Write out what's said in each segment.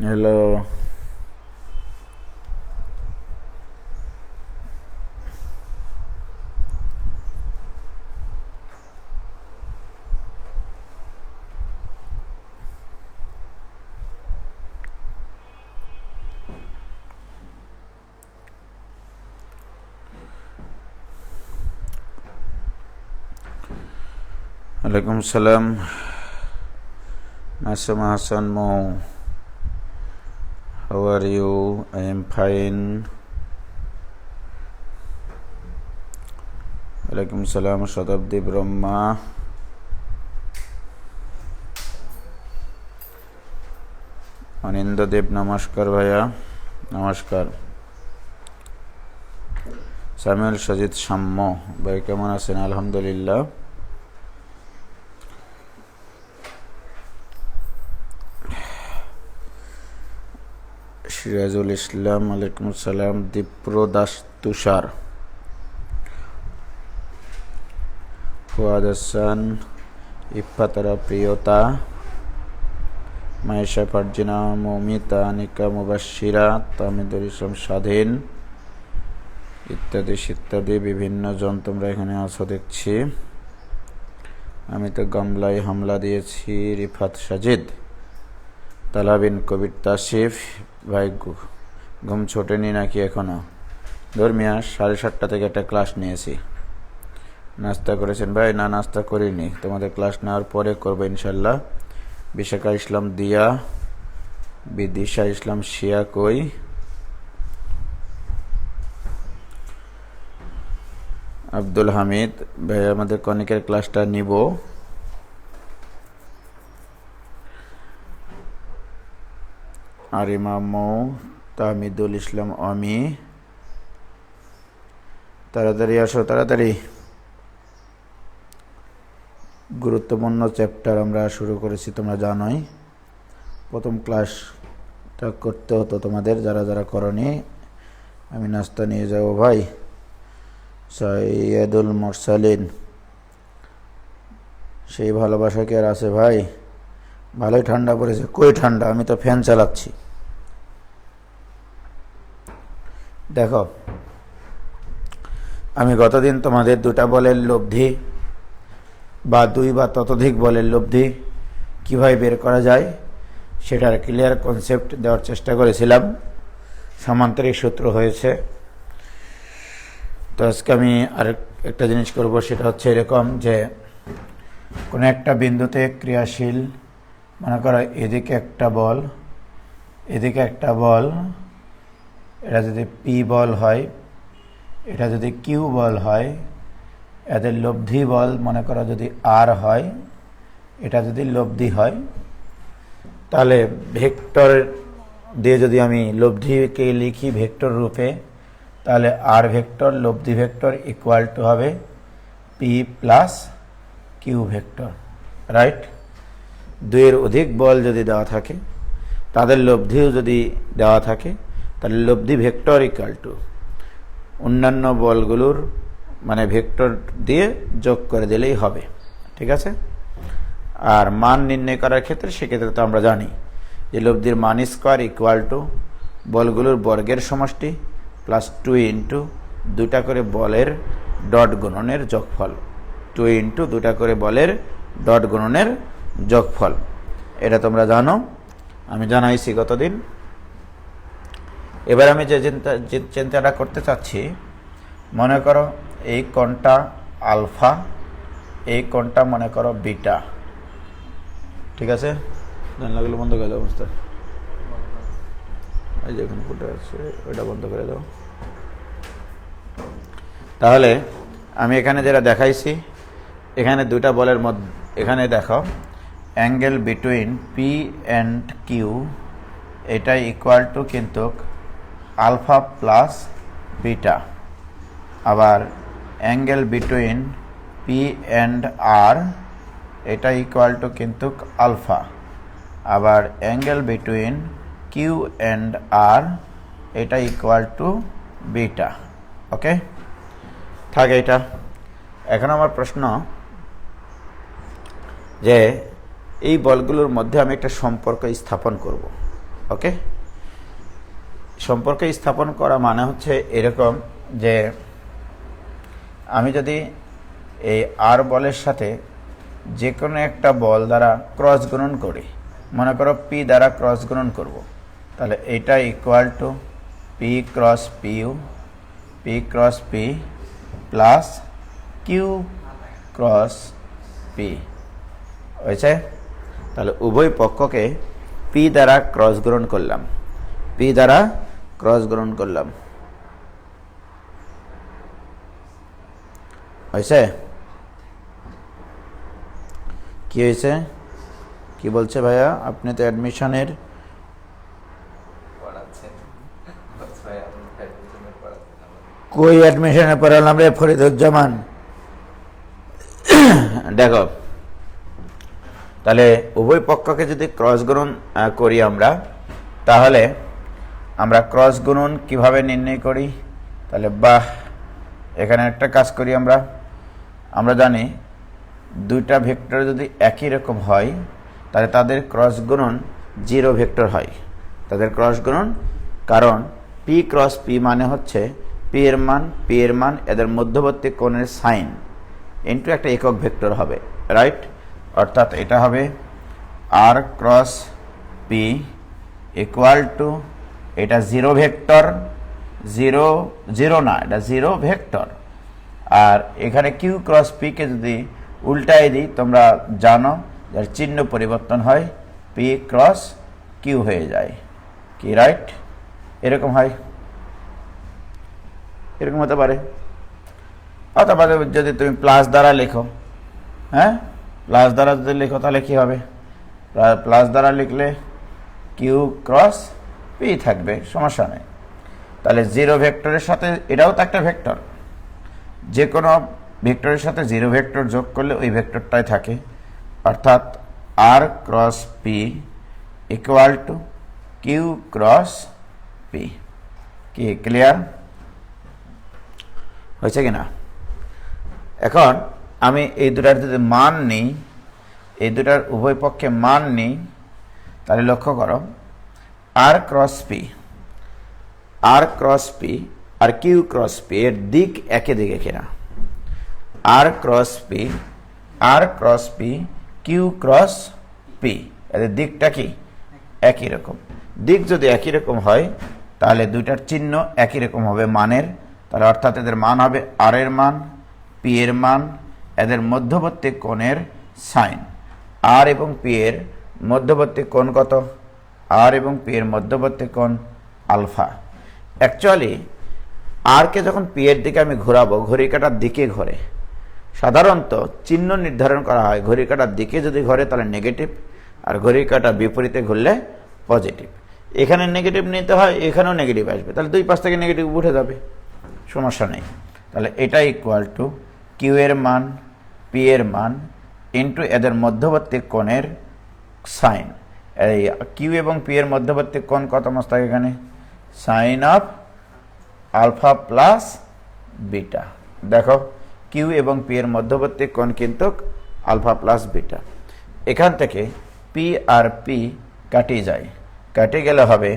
Hello. Alaikum salam. Masama Hassan Mo. How are you? I am fine. Alaikum salam. Shatabdi Brahma. Anindadev namaskar bhaiya. Namaskar. Samuel Sajid Shammo. Bhai কেমন আছেন? আলহামদুলিল্লাহ। সিরাজুল ইসলাম আলাইকুম সালাম। দীপ্র দাস তুষার, ফুয়াদ হাসান, ইফাতারা প্রিয়তা, মায়েশা ফারজিনা, মৌমিতা, আনিকা, মুবাশিরা, তামিদুল ইসলাম স্বাধীন ইত্যাদি ইত্যাদি বিভিন্ন জন তোমরা এখানে আছো দেখছি। আমি তো গামলায় হামলা দিয়েছি। রিফাত সাজিদ, তালাবিন কবির তাসিফ। ভাই ঘুম ছোটেনি নাকি এখনো? ধর্মিয়া 7:30 থেকে একটা ক্লাস নিয়েছি। নাস্তা করেছেন ভাই? না, নাস্তা করিনি, তোমাদের ক্লাস নেওয়ার পরে করবো ইনশাল্লাহ। বিশাখা ইসলাম দিয়া, বিদিশা ইসলাম শিয়া কই? আব্দুল হামিদ ভাই, আমাদের কনিকের ক্লাসটা নিব। আরিমা মৌ, তামিদুল ইসলাম অমি। তাড়াতাড়ি আসো, তাড়াতাড়ি। গুরুত্বপূর্ণ চ্যাপ্টার আমরা শুরু করেছি, তোমরা জানোই। প্রথম ক্লাসটা করতে হতো তোমাদের, যারা যারা করনি। আমি নাস্তা নিয়ে যাব ভাই। সৈয়দুল মুরসালিন, সেই ভালোবাসা কি আর আছে ভাই? ভালোই ঠান্ডা পড়েছে। কই ঠান্ডা? আমি তো ফ্যান চালাচ্ছি। দেখো, আমি গতদিন তোমাদের 2টা বলের লব্ধি বা 2 বা ততোধিক বলের লব্ধি কীভাবে বের করা যায় সেটার ক্লিয়ার কনসেপ্ট দেওয়ার চেষ্টা করেছিলাম। সামান্তরিক সূত্র হয়েছে। তো আজকে আমি একটা জিনিস করব, সেটা হচ্ছে এরকম যে কোনো একটা বিন্দুতে ক্রিয়াশীল, মনে করো এদিকে একটা বল, এদিকে একটা বল, এটা যদি পি বল হয়, এটা যদি কিউ বল হয়, এদের লব্ধি বল মনে করো যদি আর হয়, এটা যদি লব্ধি হয়, তাহলে ভেক্টর দিয়ে যদি আমি লব্ধিকে লিখি ভেক্টর রূপে, তাহলে আর ভেক্টর লব্ধি ভেক্টর ইকুয়াল টু হবে P plus Q vector, right? 2-এর অধিক বল যদি দেওয়া থাকে, তাদের লব্ধিও যদি দেওয়া থাকে, তাহলে লব্ধি ভেক্টর ইকুয়াল টু অন্যান্য বলগুলোর মানে ভেক্টর দিয়ে যোগ করে দিলেই হবে, ঠিক আছে? আর মান নির্ণয় করার ক্ষেত্রে সেক্ষেত্রে তো আমরা জানি যে লব্ধির মান স্কোয়ার ইকুয়াল টু বলগুলোর বর্গের সমষ্টি প্লাস 2 ইন্টু 2টা করে বলের ডট গুণনের যোগফল। 2 ইন্টু 2টা করে বলের ডট গুণনের যোগফল, এটা তোমরা জানো, আমি জানাইছি গতদিন। এবার আমি যে চিন্তাটা করতে চাচ্ছি, মনে করো এই কোণটা আলফা, এই কোণটা মনে করো বিটা, ঠিক আছে? জানলাগুলো বন্ধ করে দাও অবস্থা, এই যে এখানে ফুটে আছে ওইটা বন্ধ করে দাও। তাহলে আমি এখানে যেটা দেখাইছি, এখানে 2টা বলের মধ্যে, এখানে দেখো angle between P and Q, এটা ইকুয়াল টু কিন্তু আলফা প্লাস বিটা। আবার angle between P and R, এটা ইকুয়াল টু কিন্তু আলফা। আবার angle between Q and R, এটা ইকুয়াল টু বিটা। ওকে, থাকে এটা। এখন আমার প্রশ্ন যে এই বলগুলোর মধ্যে আমি একটা সম্পর্ক স্থাপন করব। ওকে, সম্পর্ক স্থাপন করা মানে হচ্ছে এরকম যে আমি যদি এই আর বলের সাথে যে কোনো একটা বল দ্বারা ক্রস গুণন করি, মনে করো পি দ্বারা ক্রস গুণন করব, তাহলে এটা ইকুয়াল টু পি ক্রস পিউ, P cross P plus Q cross P হয়েছে। তাহলে উভয় পক্ষকে পি দ্বারা ক্রস গুণন করলাম, পি দ্বারা ক্রস গুণন করলাম, হয়েছে? কি হয়েছে, কি বলছে ভাইয়া? আপনি তো অ্যাডমিশনের কই অ্যাডমিশনে পড়ালাম রে ফরিদুজ্জামান। দেখো, তাহলে উভয় পক্ষকে যদি ক্রস গুণন করি আমরা, তাহলে আমরা ক্রস গুণন কিভাবে নির্ণয় করি? তাহলে বাহ, এখানে একটা কাজ করি আমরা জানি দুইটা ভেক্টর যদি একই রকম হয় তাহলে তাদের ক্রস গুণন 0 ভেক্টর হয়, তাদের ক্রস গুণন। কারণ পি ক্রস পি মানে হচ্ছে পি এর মান এদের মধ্যবর্তী কোণের সাইন ইন্টু একটা একক ভেক্টর হবে, রাইট? অর্থাৎ এটা হবে আর ক্রস পি ইকুয়াল টু, এটা 0 ভেক্টর, 0 না, এটা 0 ভেক্টর। আর এখানে কিউ ক্রস পি কে যদি উল্টাই দিই, তোমরা জানো যার চিহ্ন পরিবর্তন হয়, পি ক্রস কিউ হয়ে যায়, কি রাইট? এরকম হয়, এরকম হতে পারে। অথবা যদি তুমি প্লাস দ্বারা লেখো, হ্যাঁ, প্লাস দ্বারা যদি লেখো তাহলে কি হবে? প্লাস দ্বারা লিখলে কিউ ক্রস পি থাকবে, সমস্যা নেই। তাহলে 0 ভেক্টরের সাথে এটাও তো একটা ভেক্টর, যে কোনো ভেক্টরের সাথে 0 ভেক্টর যোগ করলে ওই ভেক্টরটাই থাকে, অর্থাৎ R cross P equal to Q cross P. কি ক্লিয়ার হয়েছে কিনা? এখন আমি এই দুটার যদি মান নিই, এই দুটার উভয় পক্ষে মান নিই, তাহলে লক্ষ্য করো আর ক্রস পি আর কিউ ক্রস পি এর দিক একই দিকে কিনা? R cross P Q cross P এদের দিকটা কি একই রকম? দিক যদি একই রকম হয় তাহলে দুইটার চিহ্ন একই রকম হবে মানের, তাহলে অর্থাৎ এদের মান হবে আর এর মান, পি এর মান, এদের মধ্যবর্তী কোণের সাইন। আর এবং পি এর মধ্যবর্তী কোণ কত? আর এবং পি এর মধ্যবর্তী কোণ আলফা। অ্যাকচুয়ালি আরকে যখন পি এর দিকে আমি ঘোরাবো, ঘড়ির কাঁটার দিকে ঘোরে, সাধারণত চিহ্ন নির্ধারণ করা হয় ঘড়ির কাঁটার দিকে যদি ঘোরে তাহলে নেগেটিভ, আর ঘড়ির কাঁটা বিপরীতে ঘুরলে পজিটিভ। এখানে নেগেটিভ নিতে হয়, এখানেও নেগেটিভ আসবে, তাহলে দুই পাশ থেকে নেগেটিভ উঠে যাবে, সমস্যা নেই। তাহলে এটা ইকুয়াল টু কিউ এর মান, পি এর মান ইন্টু এদের মধ্যবর্তী কোণের সাইন। এই কিউ এবং পি এর মধ্যবর্তী কোণ কত মস্তাক? এখানে sine of alpha plus beta. দেখো কিউ এবং পি এর মধ্যবর্তী কোণ কিন্তু আলফা প্লাস বিটা। এখান থেকে পি আর পি কাটিয়ে যায়, কাটে গেলে হবে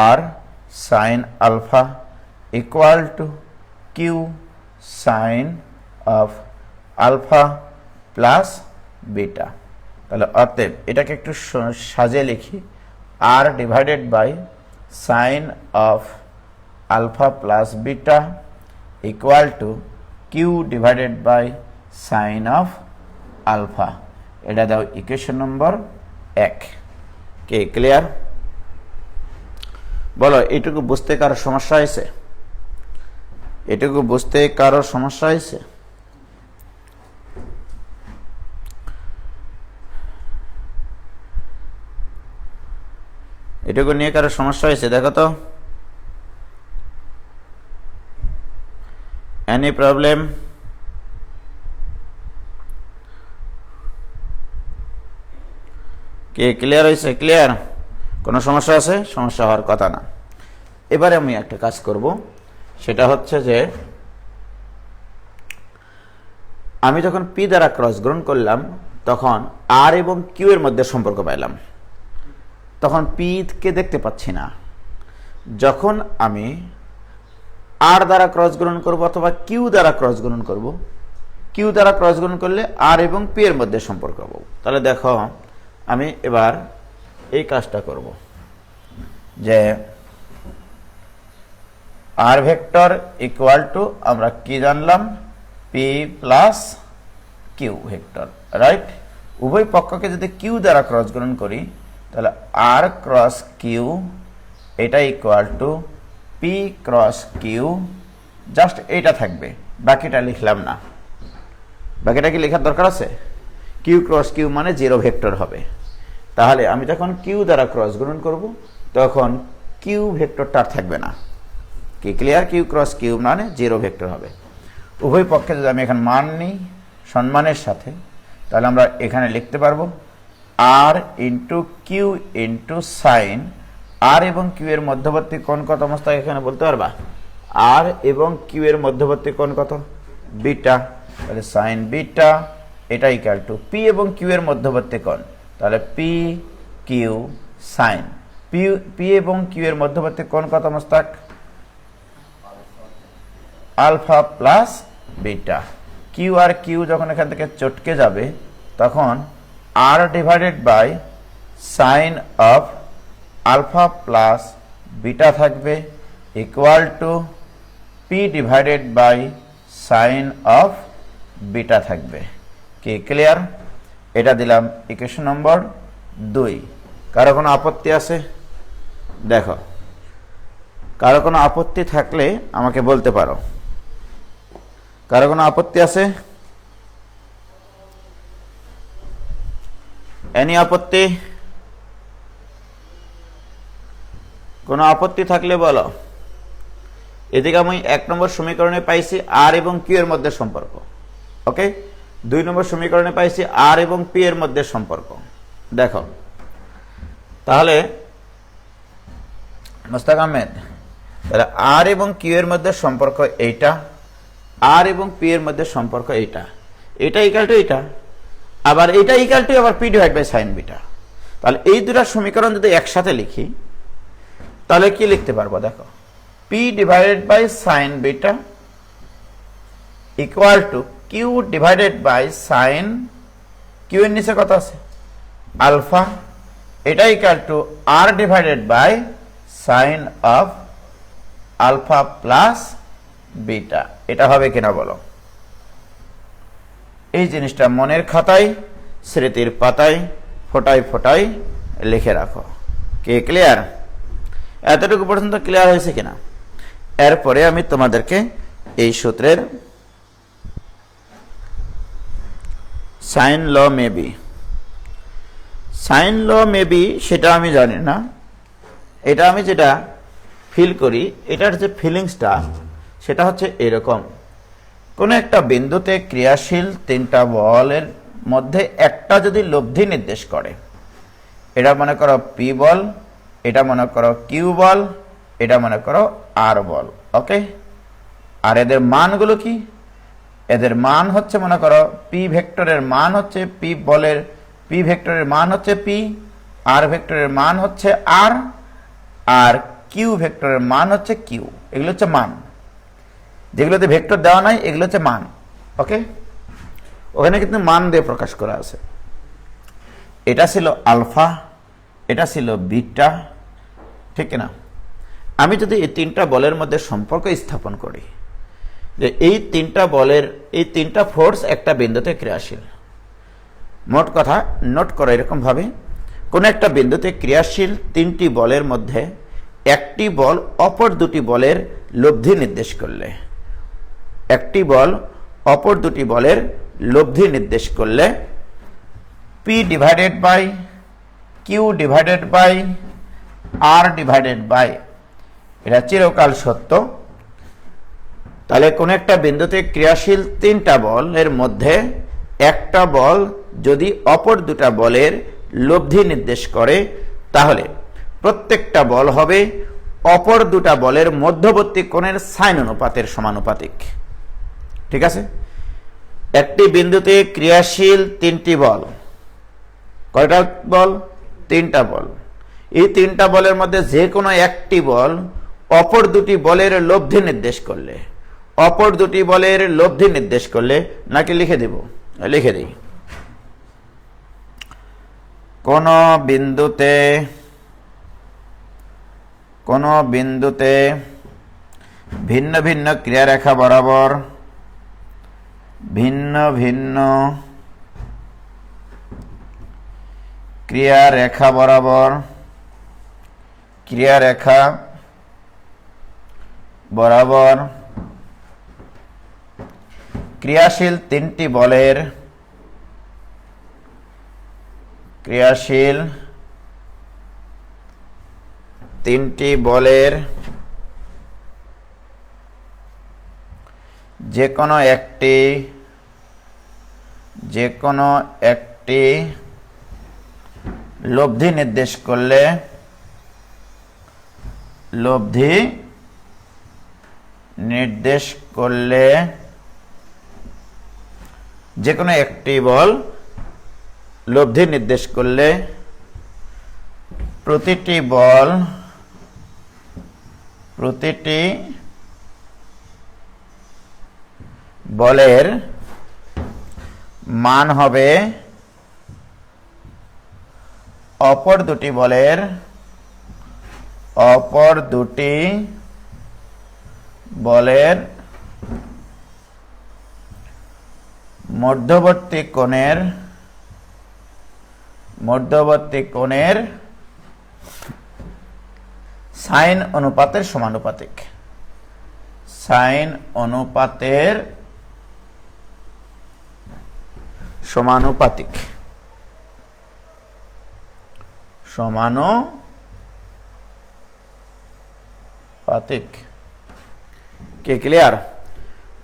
R sine alpha equal to Q sine of alpha plus beta. তাহলে অতএব এটাকে একটু সাজিয়ে লিখি, R divided by sine of alpha plus beta equal to Q divided by sine of alpha. এটা দাও ইকুয়েশন নম্বর 1। কে ক্লিয়ার? বলো, এইটুকু বুঝতে কারো সমস্যা হয়েছে? এটুকু বুঝতে কারো সমস্যা হয়েছে? এটুকু নিয়ে কারো সমস্যা হয়েছে? দেখো তো, এনি প্রবলেম? কে ক্লিয়ার হয়েছে? ক্লিয়ার? কোনো সমস্যা আছে? সমস্যা হওয়ার কথা না। এবারে আমি একটা কাজ করব, সেটা হচ্ছে যে আমি যখন পি দ্বারা ক্রস গুণ করলাম তখন আর এবং কিউ এর মধ্যে সম্পর্ক পাইলাম। তখন পি কে দেখতে পাচ্ছি না। যখন আমি আর দ্বারা ক্রস গুণন করব অথবা কিউ দ্বারা ক্রস গুণন করব, কিউ দ্বারা ক্রস গুণন করলে আর এবং পি এর মধ্যে সম্পর্ক পাবো। তাহলে দেখো আমি এবার এই কাজটা করব যে আর ভেক্টর ইকুয়াল টু আমরা কি জানলাম, P plus Q vector, right. উভয় পক্ষকে যদি কিউ দ্বারা ক্রস গুণন করি তাহলে আর ক্রস কিউ এটা equal to P cross Q, just এইটা থাকবে, বাকিটা লিখলাম না। বাকিটা কি লেখার দরকার আছে? কিউ ক্রস কিউ মানে 0 ভেক্টর হবে। তাহলে আমি যখন কিউ দ্বারা ক্রস গুণন করব তখন কিউ ভেক্টরটা আর থাকবে না। কি ক্লিয়ার? কিউ ক্রস কিউ মানে 0 ভেক্টর হবে। উভয় পক্ষে যদি আমি এখন মান নিই সম্মানের সাথে, তাহলে আমরা এখানে লিখতে পারবো আর ইন্টু কিউ ইন্টু সাইন। আর এবং কিউ এর মধ্যবর্তী কোণ কত অবস্থা এখানে বলতে পারবা? আর এবং কিউ এর মধ্যবর্তী কোণ কত? বিটা। তাহলে সাইন বিটা এটা ইকুয়াল টু পি এবং কিউ এর মধ্যবর্তী কোণ, তাহলে পি কিউ সাইন। পি এবং কিউ এর মধ্যবর্তী কোণ কত অবস্থা? Alpha plus beta. কিউ আর কিউ যখন এখান থেকে চটকে যাবে তখন R divided by sine of alpha plus beta থাকবে equal to P divided by sine of beta থাকবে। কি ক্লিয়ার? এটা দিলাম ইকুয়েশন নম্বর 2। কারো কোনো আপত্তি আছে? দেখো, কারো কোনো আপত্তি থাকলে আমাকে বলতে পারো। কারো কোনো আপত্তি আছে? এনি আপত্তি? কোনো আপত্তি থাকলে বলো। এদিকে আমি 1 নম্বর সমীকরণে পাইছি আর এবং কিউ এর মধ্যে সম্পর্ক, ওকে। 2 নম্বর সমীকরণে পাইছি আর এবং পি এর মধ্যে সম্পর্ক। দেখো তাহলে মোস্তাক আহমেদ, তাহলে আর এবং কিউ এর মধ্যে সম্পর্ক এইটা, আর এবং পি এর মধ্যে সম্পর্ক এইটা, এটা ইকুয়াল টু এইটা, আবার এটা ইকুয়াল টু আবার P divide by sine beta. তাহলে এই দুটো সমীকরণ যদি একসাথে লিখি তাহলে কি লিখতে পারবো? দেখো, P divided by sine beta equal to Q divided by sine, Q এর নিচে কত আছে? আলফা, এটা equal to R divided by sine of alpha plus beta. এটা হবে কিনা বলো? এই জিনিসটা মনের খাতায় স্মৃতির পাতায় ফোটায় ফোটায় লিখে রাখো। কে ক্লিয়ার? এতটুকু পর্যন্ত ক্লিয়ার হয়েছে কিনা? এরপরে আমি তোমাদেরকে এই সূত্রের সাইন ল মেবি, সাইন ল মেবি সেটা আমি জানি না, এটা আমি যেটা ফিল করি, এটার যে ফিলিংসটা সেটা হচ্ছে এরকম। কোনো একটা বিন্দুতে ক্রিয়াশীল 3টা বলের মধ্যে একটা যদি লব্ধি নির্দেশ করে, এটা মনে করো পি বল, এটা মনে করো কিউ বল, এটা মনে করো আর বল, ওকে। আর এদের মানগুলো কি? এদের মান হচ্ছে মনে করো পি ভেক্টরের মান হচ্ছে পি বলের, পি ভেক্টরের মান হচ্ছে পি, আর ভেক্টরের মান হচ্ছে আর, আর কিউ ভেক্টরের মান হচ্ছে কিউ। এগুলো হচ্ছে মান, যেগুলোতে ভেক্টর দেওয়া নাই এগুলো হচ্ছে মান, ওকে। ওখানে কিন্তু মান দিয়ে প্রকাশ করা আছে। এটা ছিল আলফা, এটা ছিল বিটা, ঠিক না? আমি যদি এই 3টা বলের মধ্যে সম্পর্ক স্থাপন করি যে এই 3টা বলের, এই 3টা ফোর্স একটা বিন্দুতে ক্রিয়াশীল। মোট কথা নোট করো এরকম ভাবে, কোন একটা বিন্দুতে ক্রিয়াশীল 3টি বলের মধ্যে একটি বল অপর 2টি বলের লব্ধি নির্দেশ করলে, একটি বল অপর 2টি বলের লব্ধি নির্দেশ করলে P divided by Q divided by R divided by, এটা চিরকাল সত্য। তাহলে কোন একটা বিন্দুতে ক্রিয়াশীল 3টা বলের মধ্যে একটা বল যদি অপর 2টা বলের লব্ধি নির্দেশ করে তাহলে প্রত্যেকটা বল হবে অপর 2টা বলের মধ্যবর্তী কোণের সাইন অনুপাতের সমানুপাতিক। ঠিক আছে? একটি বিন্দুতে ক্রিয়াশীল 3টি বল, কয়টা বল? 3টা বল। এই তিনটা বলের মধ্যে যে কোনো একটি বল অপর দুটি বলের লব্ধি নির্দেশ করলে, অপর দুটি বলের লব্ধি নির্দেশ করলে, নাকি লিখে দেব, লিখে দিই, কোন বিন্দুতে ভিন্ন ভিন্ন ক্রিয়ারেখা বরাবর ভিন্ন ভিন্ন ক্রিয়ারেখা বরাবর ক্রিয়াশীল তিনটি বলের যে কোনো একটি লব্ধি নির্দেশ করলে, যে কোনো একটি বল লব্ধি নির্দেশ করলে প্রতিটি বলের মান হবে অপর দুটি বলের মধ্যবর্তী কোণের সাইন অনুপাতের সমানুপাতিক। কি ক্লিয়ার?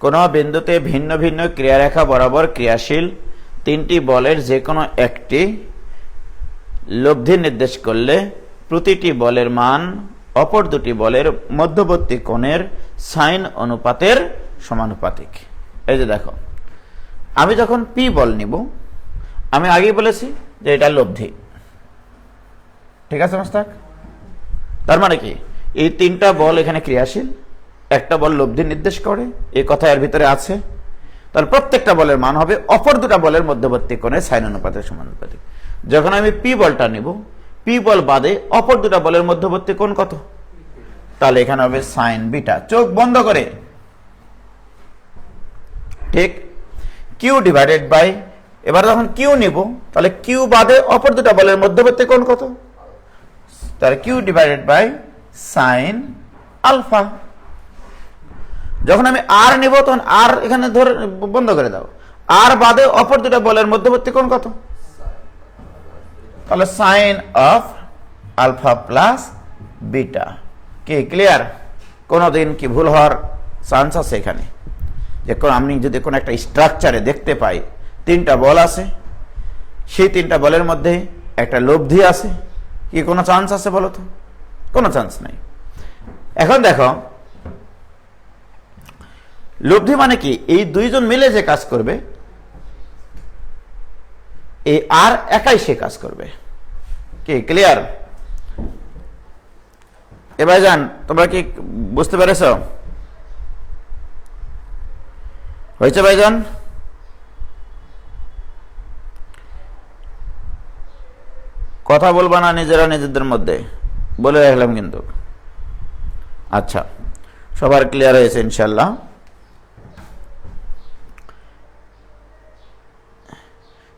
কোন বিন্দুতে ভিন্ন ভিন্ন ক্রিয়ারেখা বরাবর ক্রিয়াশীল তিনটি বলের যে কোনো একটি লব্ধি নির্দেশ করলে প্রতিটি বলের মান অপর দুটি বলের মধ্যবর্তী কোণের সাইন অনুপাতের সমানুপাতিক। এই যে দেখো, আমি যখন পি বল নিব, আমি আগেই বলেছি যে এটা লব্ধি, ঠিক আছে মোস্তাক? তার মানে কি, এই তিনটা বল এখানে ক্রিয়াশীল, একটা বল লব্ধি নির্দেশ করে, এই কথা এর ভিতরে আছে। তাহলে প্রত্যেকটা বলের মান হবে অপর দুটা বলের মধ্যবর্তী কোণের সাইন অনুপাতের সমানুপাতিক। যখন আমি পি বলটা নিব, পি বল বাদে অপর দুটা বলের মধ্যবর্তী কোণ কত? তাহলে এখানে হবে সাইন বিটা, চোখ বন্ধ করে, ঠিক? কিউ ডিভাইডেড বাই, এবার যখন কিউ নিব তাহলে কিউ বাদে অপর দুটা বলের মধ্যবর্তী কোণ কত? তাহলে Q divided by sine alpha. যখন আমি আর নিব তখন আর এখানে ধরে বন্ধ করে দাও, আর বাদে অপর দুটা বলের মধ্যবর্তী কোণ কত? তাহলে sine of alpha plus beta. কি ক্লিয়ার? কোনোদিন কি ভুল হওয়ার চান্স আছে এখানে? যে আমি যদি কোনো একটা স্ট্রাকচারে দেখতে পাই তিনটা বল আছে, সেই তিনটা বলের মধ্যে একটা লব্ধি আছে, কি কোনো চান্স আছে বলো তো? কোনো চান্স নাই। এখন দেখো, লব্ধি মানে কি? এই দুইজন মিলে যে কাজ করবে, এই আর একাই সে কাজ করবে। কি ক্লিয়ার? এবার যান, তোমরা কি বুঝতে পেরেছ? হয়েছে ভাইজান? কথা বলবা না নিজেরা নিজেদের মধ্যে, বলে রাখলাম কিন্তু। আচ্ছা, সবার ক্লিয়ার হয়েছে ইনশাল্লাহ?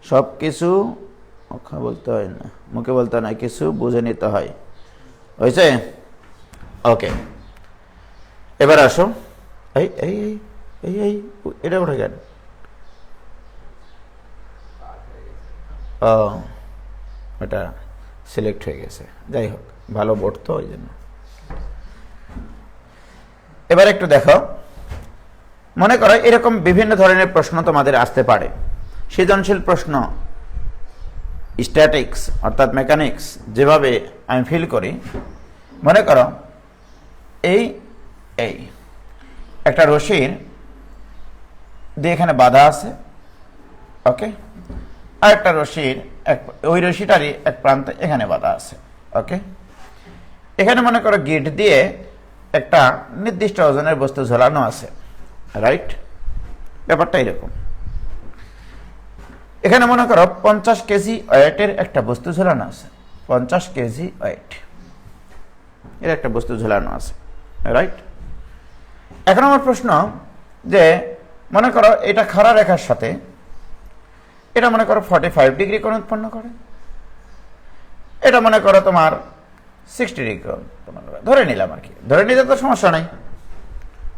সবকিছু মুখে বলতে হয় না, মুখে বলতে হয় না, কিছু বুঝে নিতে হয়। হয়েছে? ওকে, এবার আসো। এই এই এই এই এটা উঠে গেল। ও, এটা সিলেক্ট হয়ে গেছে, যাই হোক, ভালো বোর্ড তো, ওই জন্য। এবার একটু দেখো, মনে করো এরকম বিভিন্ন ধরনের প্রশ্ন তোমাদের আসতে পারে। সৃজনশীল প্রশ্ন, স্ট্যাটিক্স অর্থাৎ মেকানিক্স যেভাবে আমি ফিল করি, মনে করো এই এই একটা রশির দিয়ে এখানে বাধা আছে, ওকে, আর একটা রশির ওই রশিটারই এক প্রান্তে এখানে বাধা আছে, ওকে। এখানে মনে করো গিট দিয়ে একটা নির্দিষ্ট ওজনের বস্তু ঝোলানো আছে, রাইট? ব্যাপারটা এরকম। এখানে মনে করো 50 কেজি ওয়েটের একটা বস্তু ঝোলানো আছে, 50 কেজি ওয়েট এর একটা বস্তু ঝোলানো আছে, রাইট? এখন আমার প্রশ্ন যে মনে করো এটা খাড়া রেখার সাথে এটা মনে করো 45 ডিগ্রি কোণ উৎপন্ন করে, এটা মনে করো তোমার 60 ডিগ্রি কোণ উৎপন্ন করে, ধরে নিলাম আর কি, ধরে নিতে তো সমস্যা নাই।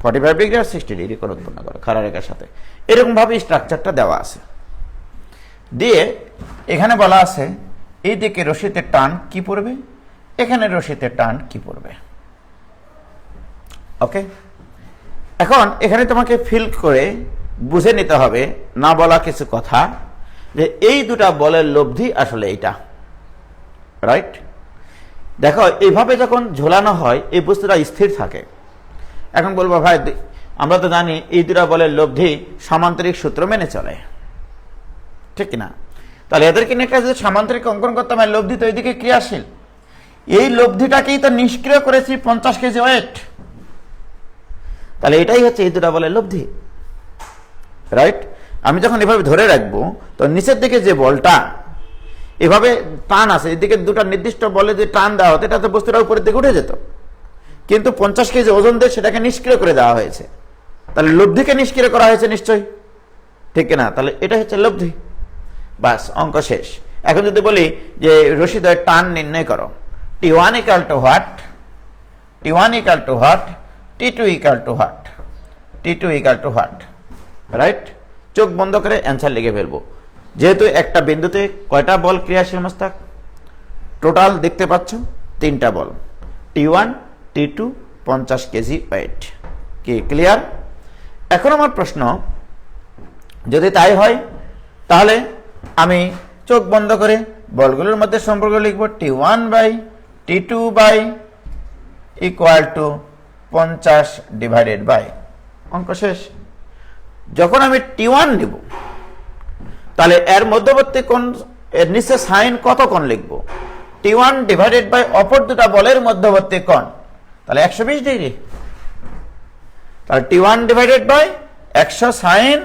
45 ডিগ্রি আর 60 ডিগ্রি কোণ উৎপন্ন করে খাড়া রেখার সাথে, এরকম ভাবে স্ট্রাকচারটা দেওয়া আছে। দিয়ে এখানে বলা আছে এই দিকে রশিতে টান কি পড়বে, এখানে রশিতে টান কি পড়বে। ওকে, এখন এখানে তোমাকে ফিল করে বুঝে নিতে হবে না বলা কিছু কথা, যে এই দুটা বলের লব্ধি আসলে এইটা, রাইট? দেখো এইভাবে যখন ঝোলানো হয় এই বস্তুটা স্থির থাকে। এখন বলবো ভাই আমরা তো জানি এই দুটা বলের লব্ধি সামান্তরিক সূত্র মেনে চলে, ঠিক কিনা? তাহলে এদেরকে নিয়ে একটা যদি সামান্তরিক অঙ্কন করতাম, লব্ধি তো এইদিকে ক্রিয়াশীল, এই লব্ধিটাকেই তো নিষ্ক্রিয় করেছি 50 কেজি ওয়েট, তাহলে এটাই হচ্ছে এই দুটা বলের লব্ধি, রাইট? আমি যখন এভাবে ধরে রাখবো তো নিচের দিকে যে বলটা এভাবে টান আছে, এদিকে দুটা নির্দিষ্ট বলে যে টান দেওয়া হতো এটা তো বস্তুটা উপরের দিকে উঠে যেত, কিন্তু 50 কেজি ওজন দিয়ে সেটাকে নিষ্ক্রিয় করে দেওয়া হয়েছে, তাহলে লব্ধিকে নিষ্ক্রিয় করা হয়েছে নিশ্চয়ই, ঠিক না? তাহলে এটা হচ্ছে লব্ধি, বাস অঙ্ক শেষ। এখন যদি বলি যে রশিদ্বয়ের টান নির্ণয় করো, T1 equal to what, T1 equal to what, T2 equal to what, T2 equal to what, right? চোখ বন্ধ করে অ্যান্সার লিখে ফেলবো। যেহেতু একটা বিন্দুতে কয়টা বল ক্রিয়াশীল মস্তক টোটাল দেখতে পাচ্ছ, 3টা বল, T1 T2 50 কেজি ওয়েট। কি ক্লিয়ার? এখন আমার প্রশ্ন, যদি তাই হয় তাহলে আমি চোখ বন্ধ করে বলগুলোর মধ্যে সম্পর্ক লিখব, T1 by T2 by equal to 50 divided by, অঙ্ক শেষ। যখন আমি T1 নিব তাহলে এর মধ্যবর্তী কোণ, এর নিচে সাইন কত কোণ লিখব, T1 ডিভাইডেড বাই অপর দুটা বলের মধ্যবর্তী কোণ, তাহলে 120 ডিগ্রি। তাহলে T1 divided by 100 sign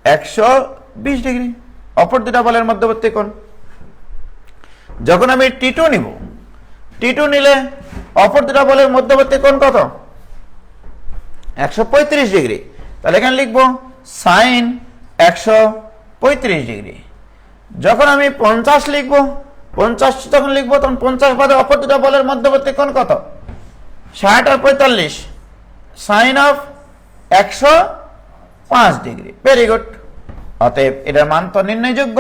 120 degree, অপর দুটা বলের মধ্যবর্তী কোণ। যখন আমি T2 নিব, T2 নিলে অপর দুটা বলের মধ্যবর্তী কোণ কত, 135 ডিগ্রি, তাহলে এখানে লিখব সাইন 135 ডিগ্রি। যখন আমি 50 লিখব, 50 যখন লিখবো তখন 50 বাদে অপর দুটা বলের মধ্যবর্তী কোণ কত, 60 আর 45, sine of 105 degree. Very good. অতএব এটার মান তো নির্ণয়যোগ্য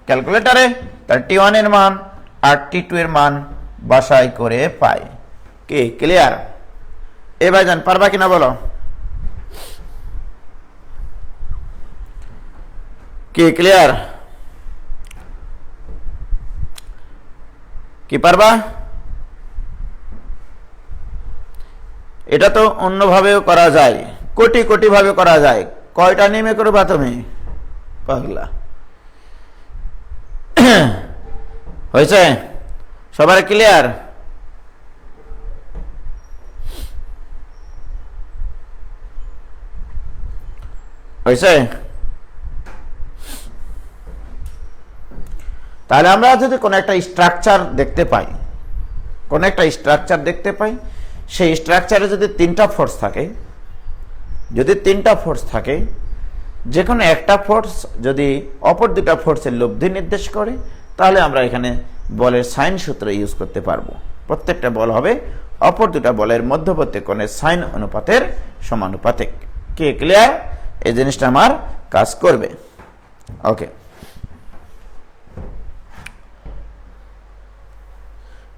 ক্যালকুলেটরে, তার T1 এর মান আর T2 এর মান বাসাই করে পাই। কি ক্লিয়ার? এবার জান পারবা কিনা বলো? কি ক্লিয়ার? কি পারবা? এটা তো অন্যভাবেও করা যায়, কোটি কোটি ভাবে করা যায়। কয়টা নেমে করবা তুমি? পাগলা হয়েছে? সবার ক্লিয়ার? হয়েছে? তাহলে আমরা যদি কোনো একটা স্ট্রাকচার দেখতে পাই, কোনো একটা স্ট্রাকচার দেখতে পাই, সেই স্ট্রাকচারে যদি 3টা ফোর্স থাকে, যদি 3টা ফোর্স থাকে, যে কোনো একটা ফোর্স যদি অপর দুটা ফোর্সের লব্ধি নির্দেশ করে, তাহলে আমরা এখানে বলের সাইন সূত্র ইউজ করতে পারবো। প্রত্যেকটা বল হবে অপর দুটা বলের মধ্যবর্তী কোণের সাইন অনুপাতের সমানুপাতিক। কি ক্লিয়ার? এই জিনিসটা আমার কাজ করবে। ওকে,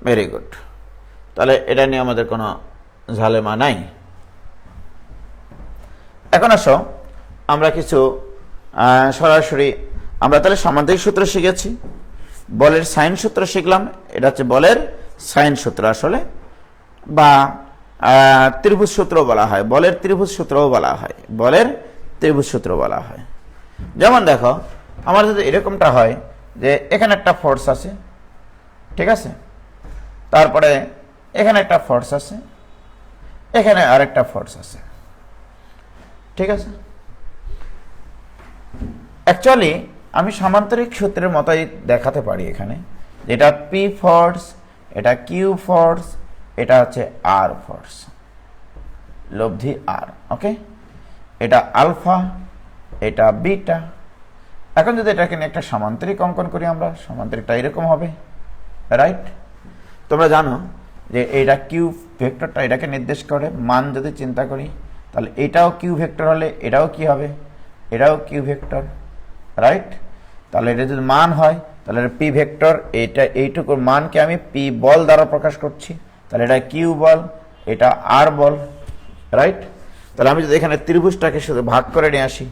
ভেরি গুড। তাহলে এটা নিয়ে আমাদের কোনো ঝালেমা নাই। এখন আসো আমরা কিছু সরাসরি, আমরা তাহলে সামান্তরিক সূত্র শিখেছি, বলের সাইন সূত্র শিখলাম। এটা হচ্ছে বলের সাইন সূত্র আসলে, বা ত্রিভুজ সূত্র বলা হয়, বলের ত্রিভুজ সূত্রও বলা হয়, বলের ত্রিভুজ সূত্র বলা হয়। যেমন দেখো আমার যদি এরকমটা হয় যে এখানে একটা ফোর্স আছে, ঠিক আছে, তারপরে এখানে একটা ফোর্স আছে, এখানে আরেকটা ফোর্স আছে, ঠিক আছে। অ্যাকচুয়ালি আমি সামান্তরিক সূত্রের মতোই দেখাতে পারি এখানে, যেটা পি ফোর্স, এটা কিউ ফোর্স, এটা হচ্ছে আর ফোর্স, লব্ধি আর, ওকে। এটা আলফা, এটা বিটা। এখন যদি এটাকে নিয়ে একটা সামান্তরিক অঙ্কন করি আমরা, সামান্তরিকটা এরকম হবে, রাইট। তোমরা জানো যে এইটা কিউ ভেক্টরটা এটাকে নির্দেশ করে, মান যদি চিন্তা করি তাহলে এটাও কিউ ভেক্টর হলে এটাও কি হবে, এটাও কিউ ভেক্টর, রাইট। তাহলে এটা যদি মান হয় তাহলে এটা পি ভেক্টর, এটা এইটুকুর মানকে আমি পি বল দ্বারা প্রকাশ করছি, তাহলে এটা কিউ বল, এটা আর বল, রাইট। তাহলে আমি যদি এখানে ত্রিভুজটাকে শুধু ভাগ করে নিয়ে আসি,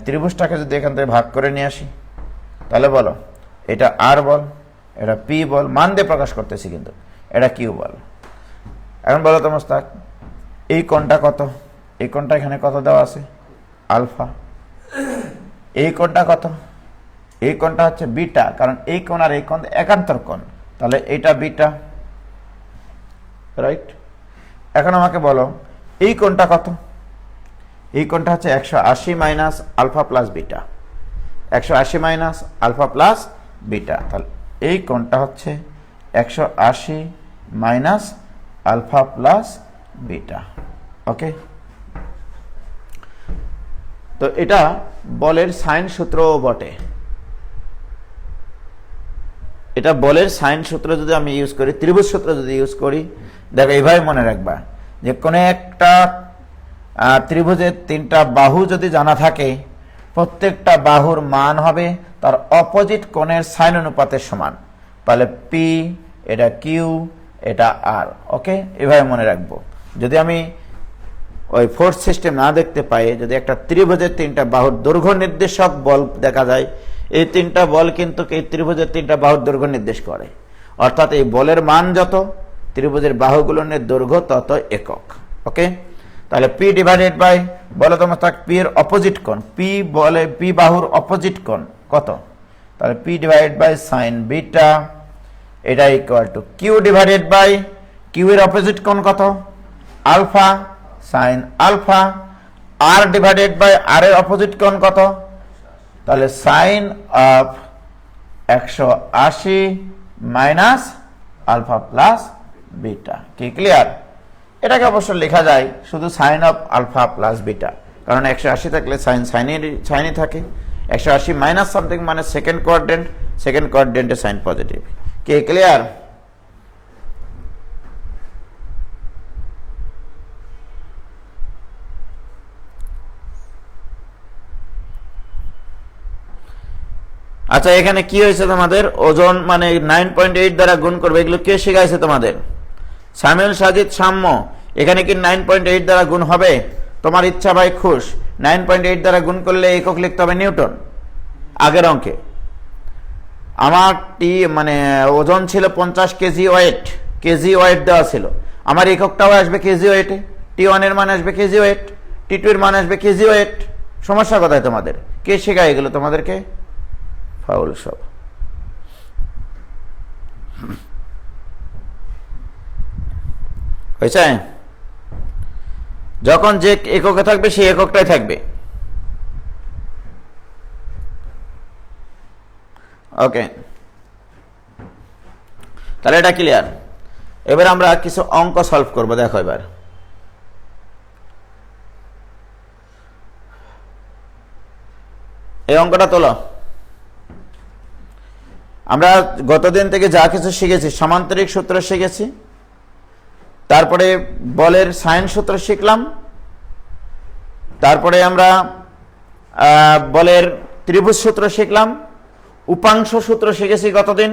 ত্রিভুজটাকে যদি এখান থেকে ভাগ করে নিয়ে আসি, তাহলে বলো এটা আর বল, এটা পি বল, মান দিয়ে প্রকাশ করতেছি, কিন্তু এটা কিউ বল। এখন বলো তো মোস্তাক, এই কোণটা কত, এই কোণটা এখানে কত দেওয়া আছে, আলফা। এই কোণটা কত, এই কোণটা হচ্ছে বিটা, কারণ এই কোণ আর এই কোণ একান্তর কোণ, তাহলে এইটা বিটা, রাইট। এখন আমাকে বলো এই কোণটা কত, এই কোণটা হচ্ছে 180 minus alpha plus beta, 180 minus alpha plus beta, তাহলে এই কোণটা হচ্ছে 180 minus alpha plus beta, okay. তো এটা বলের সাইন সূত্রও বটে, এটা বলের সাইন সূত্র যদি আমি ইউজ করি, ত্রিভুজ সূত্র যদি ইউজ করি, দেখো এইভাবে মনে রাখবা যে কোনো একটা ত্রিভুজের তিনটা বাহু যদি জানা থাকে, প্রত্যেকটা বাহুর মান হবে তার অপোজিট কোণের সাইন অনুপাতের সমান, তাহলে পি, এটা কিউ, এটা আর, ওকে। এভাবে মনে রাখবো। যদি আমি ওই ফোর্স সিস্টেম না দেখতে পাই, যদি একটা ত্রিভুজের তিনটা বাহুর দৈর্ঘ্য নির্দেশক বল দেখা যায়, এই তিনটা বল কিন্তু এই ত্রিভুজের তিনটা বাহুর দৈর্ঘ্য নির্দেশ করে, অর্থাৎ এই বলের মান যত, ত্রিভুজের বাহুগুলোর দৈর্ঘ্য তত একক, ওকে। তাহলে পি ডিভাইডেড বাই, বলো তোমার থাক পি এর অপোজিট কোণ, পি বলে পি বাহুর অপোজিট কোণ কত, তাহলে P divided by sine beta, এটা equal to Q divided by, Q এর অপোজিট কোণ কত, alpha, sine alpha, R divided by R এর অপোজিট কোণ কত, তাহলে sine of 180 minus alpha plus beta. কি ক্লিয়ার? এটাকে অবশ্য লেখা যায় শুধু sine of alpha plus beta, কারণ 180 থাকলে সাইন সাইনই থাকে, 180 মাইনাস সামথিং মানে সেকেন্ড কোয়াড্রেন্ট, সেকেন্ড কোয়াড্রেন্টে সাইন পজিটিভ। কি ক্লিয়ার? আচ্ছা, এখানে কি হয়েছে তোমাদের, ওজন মানে 9.8 দ্বারা গুণ করবে, এগুলো কে শিখাইছে তোমাদের? সামিউল সাজিদ সাম্য। এখানে কি 9.8 দ্বারা গুণ হবে? তোমার ইচ্ছা ভাই খুশ। 9.8 দ্বারা গুণ করলে একক লিখতে হবে নিউটন। আগের অঙ্কে আমার মানে ওজন ছিল 50 কেজি ওয়েট, কেজি ওয়েট দেওয়া ছিল, আমার এককটাও আসবে কেজি ওয়েটে, T1 এর মান আসবে কেজি ওয়েট, T2 এর মান আসবে কেজি ওয়েট। সমস্যা কোথায় তোমাদের? কে শেখায় এগুলো তোমাদেরকে? ফাউল সব। হয়েছে? যখন যে এককে থাকবে সেই এককটাই থাকবে। ওকে, তাহলে এটা ক্লিয়ার। এবার আমরা কিছু অঙ্ক সলভ করব, দেখো এবার। এই অঙ্কটা তোলো। আমরা গতদিন থেকে যা কিছু শিখেছি, সমান্তরিক সূত্র শিখেছি, তারপরে বলের সাইন সূত্র শিখলাম, তারপরে আমরা বলের ত্রিভুজ সূত্র শিখলাম, উপাংশ সূত্র শিখেছি গতদিন,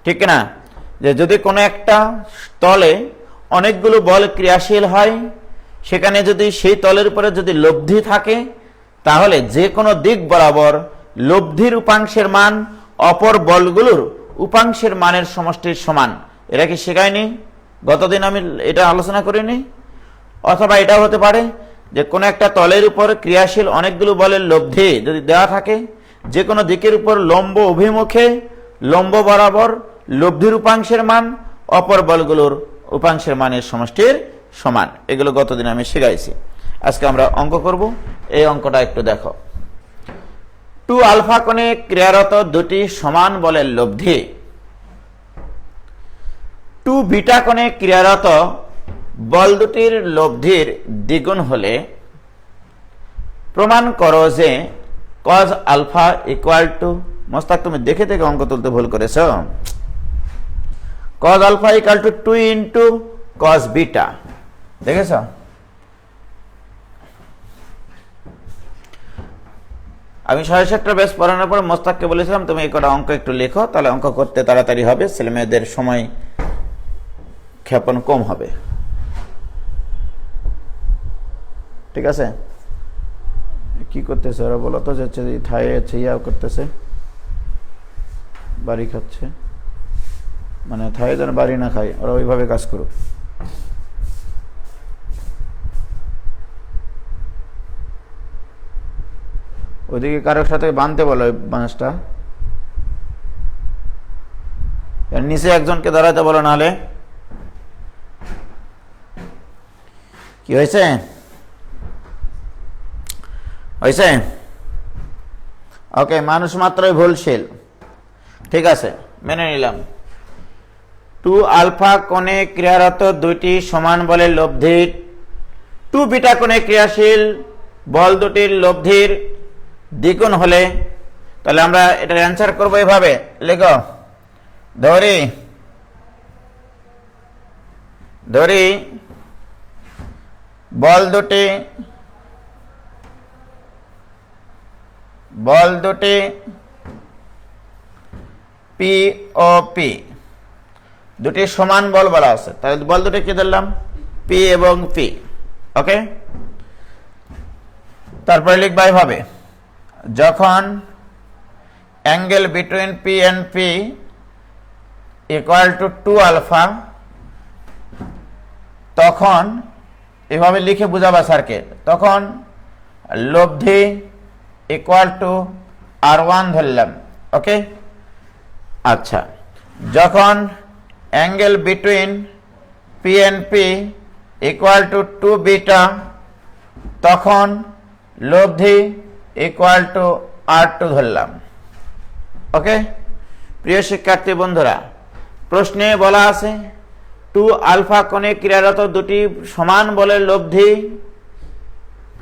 ঠিক না? যে যদি কোনো একটা তলে অনেকগুলো বল ক্রিয়াশীল হয়, সেখানে যদি সেই তলের উপরে যদি লব্ধি থাকে, তাহলে যে কোনো দিক বরাবর লব্ধির উপাংশের মান অপর বলগুলোর উপাংশের মানের সমষ্টির সমান। এরা কি শেখায়নি? গতদিন আমি এটা আলোচনা করিনি? অথবা এটাও হতে পারে যে কোনো একটা তলের উপর ক্রিয়াশীল অনেকগুলো বলের লব্ধি যদি দেওয়া থাকে, যে কোনো দিকের উপর লম্ব অভিমুখে লম্ব বরাবর লব্ধির উপাংশের মান অপর বলগুলোর উপাংশের মানের সমষ্টির সমান। এগুলো গতদিন আমি শিখাইছি। আজকে আমরা অঙ্ক করব। এই অঙ্কটা একটু দেখো। 2 আলফা কোণে ক্রিয়ারত দুটি সমান বলের লব্ধি 2 বিটা কোণে ক্রিয়ারত বল দুটির লব্ধির দ্বিগুণ হলে প্রমাণ করো যে cos আলফা ইকুয়াল টু, মোস্তাক তুমি দেখে থেকে অঙ্ক তুলতে ভুল করেছ, cos alpha equal to 2 into cos beta. দেখেছ? আমি 6-7টা ব্যাচ পড়ানোর পর মোস্তাককে বলেছিলাম তুমি এই কটা অঙ্ক একটু লেখো, তাহলে অঙ্ক করতে তাড়াতাড়ি হবে, ছেলেমেয়েদের সময় ক্ষেপণ কম হবে। ঠিক আছে? কি করতেছে ওরা বলো তো? যাচ্ছে থায়ে ইয়া করতেছে, বাড়ি খাচ্ছে, মানে থায়ে যেন বাড়ি না খায়, ওরা ওইভাবে কাজ করুক। ওইদিকে কারোর সাথে বাঁধতে বলো বাঁশটা, এর নিচে একজনকে দাঁড়াতে বলো, নাহলে কি হয়েছে হয়েছে ওকে, মানুষ মাত্রই ভুলশীল। ঠিক আছে, মেনে নিলাম। 2 আলফা কোণে ক্রিয়ারত দুইটি সমান বলের লব্ধির 2 বিটা কোণে ক্রিয়াশীল বল দুটির লব্ধির দ্বিগুণ হলে, তাহলে আমরা এটার অ্যান্সার করব এভাবে। লেখো, ধরি বল দুটি পি ও পি, দুটি সমান বল বলা আছে, তাহলে বল দুটি কি ধরলাম? পি এবং পি। ওকে, তারপরে লিখবা এভাবে, যখন angle between P and P equal to 2 alpha, তখন এভাবে লিখে বুঝাবা স্যারকে, তখন লব্ধি ইকুয়াল টু R1 ধরলাম। ওকে, আচ্ছা, যখন angle between P and P equal to 2 beta, তখন লব্ধি ইকুয়াল টু R2 ধরলাম। ওকে, প্রিয় শিক্ষার্থী বন্ধুরা, প্রশ্নে বলা আছে 2 আলফা কোণে ক্রিয়ারত দুটি সমান বলের লব্ধি,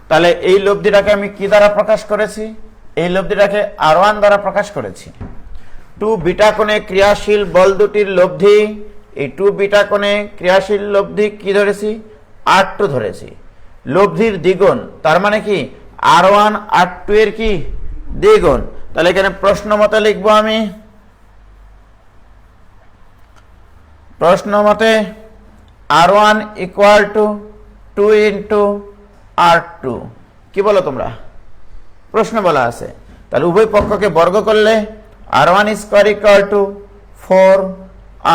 তাহলে এই লব্ধিটাকে আমি কি দ্বারা প্রকাশ করেছি? এই লব্ধিটাকে R1 দ্বারা প্রকাশ করেছি। 2 বিটা কোণে ক্রিয়াশীল বল দুটির লব্ধি, এই 2 বিটা কোণে ক্রিয়াশীল লব্ধি কি ধরেছি? R2 ধরেছি। লব্ধির দ্বিগুণ, তার মানে কি R1 R2 এর কি দ্বিগুণ। তাহলে এখানে প্রশ্ন মতে লিখবো আমি, প্রশ্ন মতে R1 equal to 2 into R2। কি বলো তোমরা? প্রশ্ন বলা আছে, তাহলে উভয় পক্ষকে বর্গ করলে R1 square equal to 4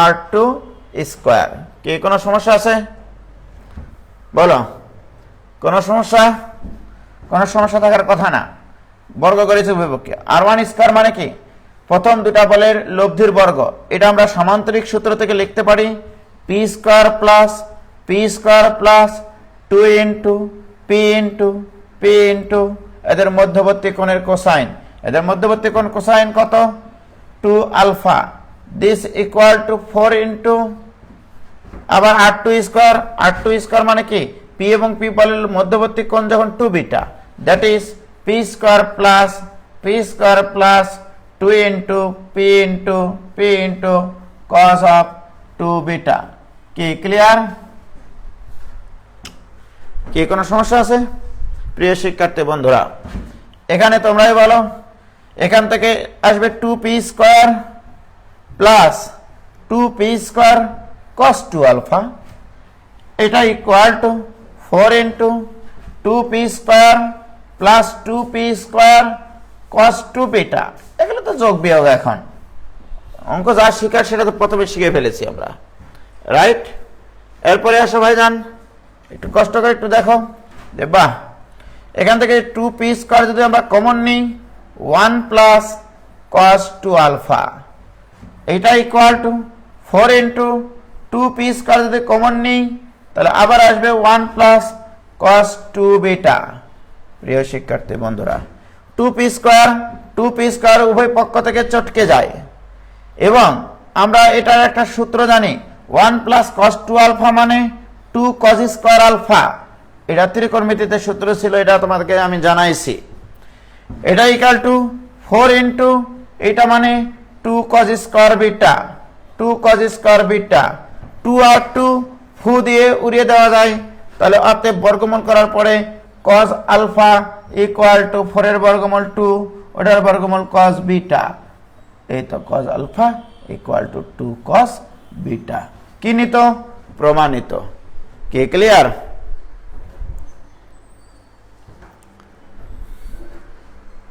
R2 square. কি কোনো সমস্যা আছে? বলো, কোনো সমস্যা? কোনো সমস্যা থাকার কথা না। বর্গ করেছে উভয় পক্ষে। R1 স্কোয়ার মানে কি? প্রথম দুটা বলের লব্ধির বর্গ। এটা আমরা সামান্তরিক সূত্র থেকে লিখতে পারি, P square plus 2 into P into এদের মধ্যবর্তী কোণের কোসাইন। এদের মধ্যবর্তী কোণ কোসাইন কত? 2 alpha. This equal to 4 into আবার R2 স্কোয়ার মানে কি? পি এবং পি বলের মধ্যবর্তী কোণ যখন 2 beta, that is P square plus 2 into P into cos of 2 beta. কি ক্লিয়ার? কি কোনো সমস্যা আছে? প্রিয় শিক্ষার্থী বন্ধুরা, এখানে তোমরাই বলো, এখান থেকে আসবে 2p square plus 2p square cos 2 alpha, এটা equal to 4 into 2p square plus 2p square cos 2 beta. এগুলো তো যোগ বিয়োগ, এখন অঙ্ক যা শিখার সেটা তো প্রথমে শিখে ফেলেছি আমরা, রাইট? এরপরে আসো ভাইজান, একটু কষ্ট করে একটু দেখো যে বাহ, এখান থেকে 2p স্কোয়ার যদি আমরা কমন নিই, 1 প্লাস cos 2 আলফা, এটা equal to 4 into 2p square যদি কমন নিই তাহলে আবার আসবে 1 প্লাস cos 2 বিটা। প্রিয় শিক্ষার্থী বন্ধুরা, 2p স্কয়ার উভয় পক্ষ থেকে চটকে যায় এবং আমরা এটার একটা সূত্র জানি, 1 প্লাস cos 2 আলফা মানে 2 cos স্কয়ার আলফা। এটা ত্রিকোণমিতিতে সূত্র ছিল, এটা তোমাদেরকে আমি জানাইছি। এটা ইকুয়াল টু 4 ইনটু এটা মানে 2 cos square beta, 2 cos square beta. 2 আর 2 ফু দিয়ে উড়িয়ে দেওয়া যায়, তাহলে অতএব বর্গমূল করার পরে cos আলফা ইকুয়াল টু 4 এর বর্গমূল 2, ওটার বর্গমূল cos বিটা। এই তো cos alpha equal to 2 cos beta. কি নিত? প্রমাণিত। কি ক্লিয়ার?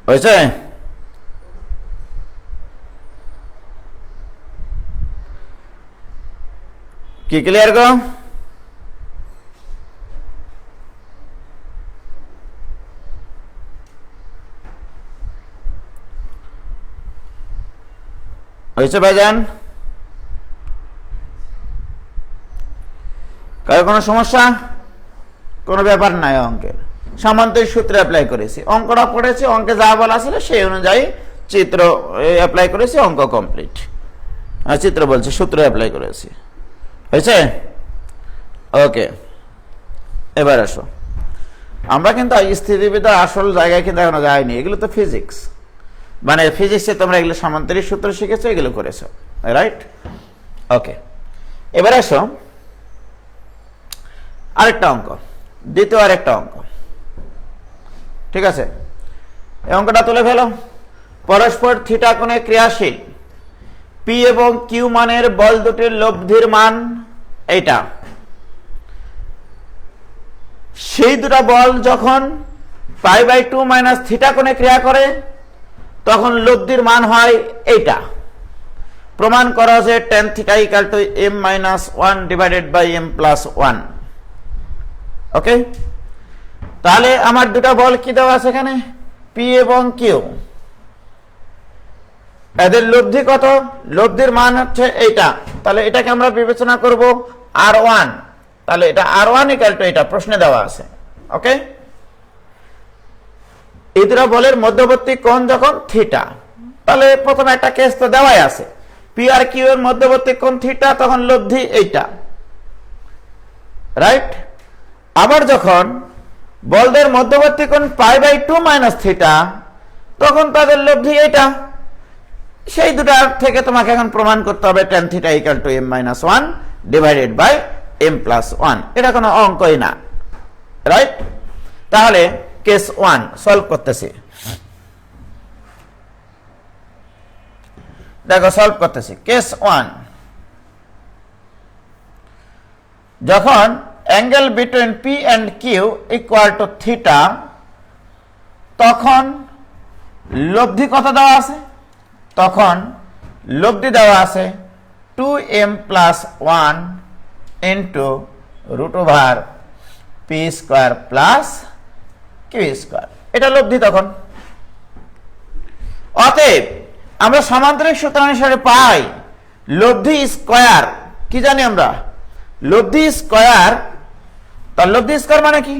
হয়েছে? কি ক্লিয়ার গো? হয়েছে ভাইজান? কারো কোনো সমস্যা? কোনো ব্যাপার নাই। অঙ্কের সামান্তরিক সূত্র অ্যাপ্লাই করেছি, অঙ্কটা পড়েছি, অঙ্কে যা বলা ছিল সেই অনুযায়ী চিত্র অ্যাপ্লাই করেছি, অঙ্ক কমপ্লিট। চিত্র বলছি, সূত্র অ্যাপ্লাই করেছি। হয়েছে? ওকে, এবার আসো। আমরা কিন্তু স্থিতিবিদ্যার আসল জায়গায় কিন্তু এখনো যাইনি, এগুলো তো ফিজিক্স। মানে ফিজিক্সে তোমরা এগুলো সামান্তরিক সূত্র শিখেছো, এগুলো করেছো, রাইট? ওকে, এবার আসো আরেকটা অঙ্ক, দ্বিতীয় আরেকটা অঙ্ক। ঠিক আছে, এই অঙ্কটা তুলে ফেলো। পরস্পর থিটা কোণে ক্রিয়াশীল পি এবং কিউ মানের বল দুটির লব্ধির মান এইটা। সেই দুটা বল যখন π/2 মাইনাস থিটা কোণে ক্রিয়া করে তখন লব্ধির মান হয় এইটা। প্রমাণ করা হয়েছে tan θ = m-1 divided by m+1। ওকে, তাহলে আমার দুটা বল কি দেওয়া আছে এখানে? পি এবং কিউ। এদের লব্ধি কত? লব্ধির মান হচ্ছে এইটা। তাহলে এটাকে আমরা বিবেচনা করব r1। তাহলে এটা r1 = এটা প্রশ্নে দেওয়া আছে। ওকে, এই দুটো বলের মধ্যবর্তী কোণ যখন থিটা, তাহলে প্রথমে একটা কেস তো দেওয়াই আছে, পি আর কিউ এর মধ্যবর্তী কোণ থিটা, তখন লব্ধি এইটা, রাইট? আবার যখন বলদের মধ্যবর্তী কোণ π/2 মাইনাস থিটা, তখন তাদের লব্ধি এইটা। সেই দুটার থেকে তোমাকে এখন প্রমাণ করতে হবে tan θ = m-1 divided by m+1। এটা কোনো অঙ্কই না, রাইট? তাহলে কেস 1 সলভ করতেছি। দেখো সলভ করতেছি। কেস 1, যখন angle between P and Q equal to theta, তখন লব্ধি কত দেওয়া আছে? তখন লব্ধি দেওয়া আছে 2m+1 into √p² plus q²। এটা লব্ধি তখন। অতএব আমরা সামান্তরিক সূত্র অনুসারে পাই লব্ধি স্কয়ার। কি জানি আমরা? লব্ধি স্কয়ার। তার লব্ধি স্কয়ার মানে কি?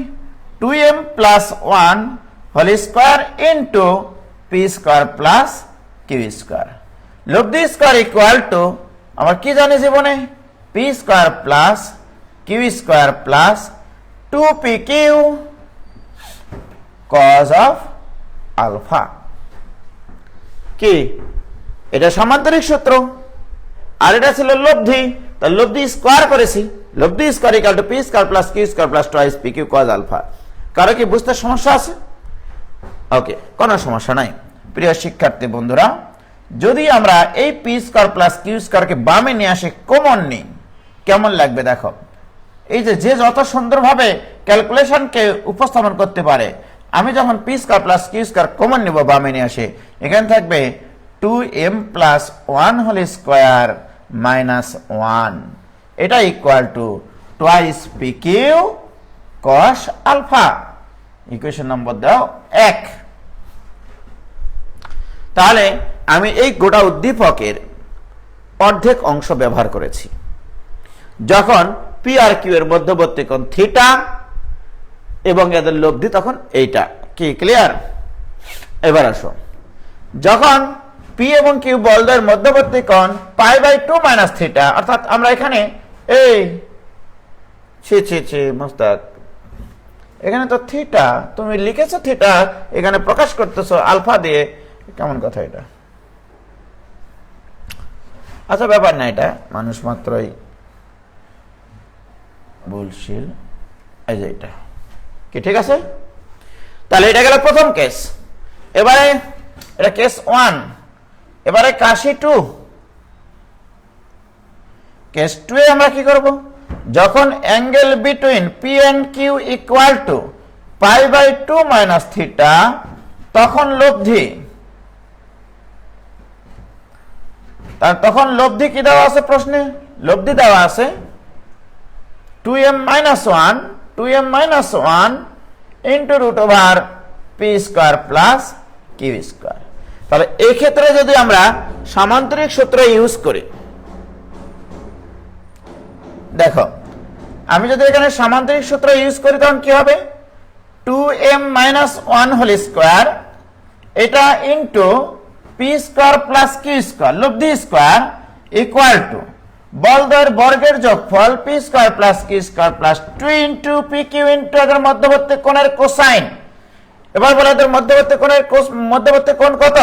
2m+1 whole square into p² plus q²। লব্ধি স্কয়ার ইকুয়াল টু আমরা কি জানি জীবনে? p² plus q² plus 2pq cos of alpha. কি এটা সামান্তরিক সূত্র, আর এটা ছিল লব্ধি। তাহলে লব্ধি স্কয়ার করেছি, লব্ধি square equal to p² plus q² plus 2pq cos alpha. কারো কি বুঝতে সমস্যা আছে? ওকে, কোনো সমস্যা নাই। প্রিয় শিক্ষার্থী বন্ধুরা, যদি আমরা এই p² প্লাস q² কে বামে নিয়ে আসে কমন নিই, কেমন লাগবে দেখো। এই যে যত সুন্দরভাবে ক্যালকুলেশনকে উপস্থাপন করতে পারে। আমি যখন p² প্লাস q² কমন নিব বামে নিয়ে আসে, এখানে থাকবে 2m+1 হোল স্কয়ার মাইনাস 1। এটা equal to 2pq cos alpha. Equation number দাও 1। তাহলে আমি এই গোটা উদ্দীপকের অর্ধেক অংশ ব্যবহার করেছি। যখন পি আর কিউ এর মধ্যবর্তী কোণ থিটা এবং এদের লব্ধি তখন এইটা। কি ক্লিয়ার? এবার আসো, যখন পি এবং কিউ বলদের মধ্যবর্তী কোণ π/2 মাইনাস থিটা, অর্থাৎ আমরা এখানে এই মুস্তাক, এখানে তো থিটা, তুমি লিখেছো থিটা, এখানে প্রকাশ করতেছো আলফা দিয়ে, কেমন কথা এটা? আচ্ছা ব্যাপার না, এটা মানুষ মাত্রই ভুলশীল। এই যে এটা কি ঠিক আছে? তাহলে এটা গেল প্রথম কেস। এবারে এটা কেস 1। এবারে কাশি 2। কেস 2 এ আমরা কি করব? যখন angle between P and Q equal to π/2 minus theta, তখন লব্ধি, তখন লব্ধি কি দেওয়া আছে প্রশ্নে? লব্ধি দেওয়া আছে 2m - 1 into √p² plus q²। তাহলে এই ক্ষেত্রে যদি আমরা সামান্তরিক সূত্র ইউজ করি, দেখো আমি যদি এখানে সামান্তরিক সূত্র ইউজ করি তখন কি হবে? 2m - 1 হোল স্কয়ার, এটা ইন্টু p² প্লাস q² লব্ধি স্কয়ার ইকুয়াল টু বলদের বর্গের যোগফল p² plus q² plus 2 into pq into এদের মধ্যবর্তী কোণের কোসাইন। এবার বলো এদের মধ্যবর্তী কোণ কত?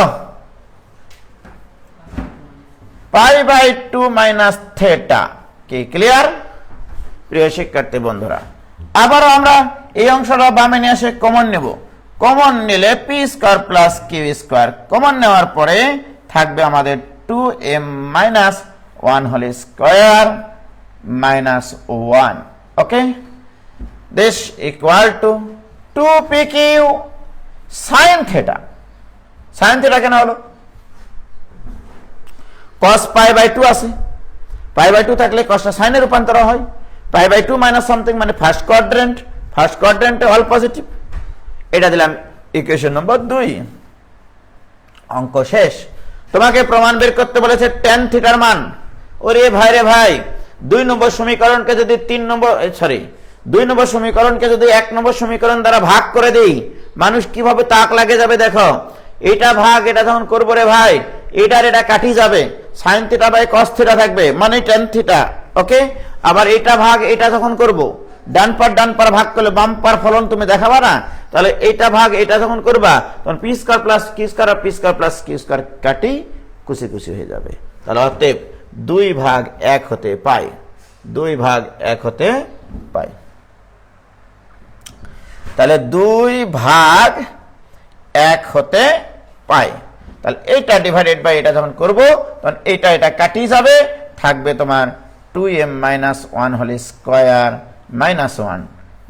π/2 মাইনাস থিটা। কি ক্লিয়ার প্রিয় শিক্ষার্থী বন্ধুরা? আবারও আমরা এই অংশটা বামে নিয়ে এসে কমন নেব। কমন নিলে p² প্লাস q², কমন নেওয়ার পরে থাকবে আমাদের 2m - 1 whole square minus 1। Okay, this equal to 2pq sin theta. sin theta কেন হলো? cos π/2 আছে, π/2 থাকলে cosটা সাইনে রূপান্তর হয়। π/2 মাইনাস সামথিং মানে ফার্স্ট কোয়াড্রেন্টে অল পজিটিভ। এটা দিলাম ইকুয়েশন নম্বর 2। অঙ্ক শেষ। তোমাকে প্রমাণ বের করতে বলেছে tan থিটার মান। ওরে ভাই রে ভাই, 2 নম্বর সমীকরণকে যদি 1 নম্বর সমীকরণ দ্বারা ভাগ করে দেই, মানুষ কিভাবে তাক লাগে যাবে দেখো। এটা ভাগ এটা যখন করবো রে ভাই, এটা কাটি যাবে, sin theta by cos theta থাকবে মানে tan থিটা। ওকে, আবার এটা ভাগ এটা যখন করব, ডান পার ভাগ করলে বাম পার ফলন তুমি দেখাবা না? তাহলে এটা ভাগ এটা যখন করবা তখন p² প্লাস q² আর p² প্লাস q² কাটি কুচি হয়ে যাবে। তাহলে অতএব 2/1 হতে পাই, 2/1 হতে পাই। তাহলে 2/1 হতে পাই। তাহলে এইটা ডিভাইডেড বাই এটা যখন করব তখন এটা কাটি যাবে, থাকবে তোমার 2m - 1 whole square minus 1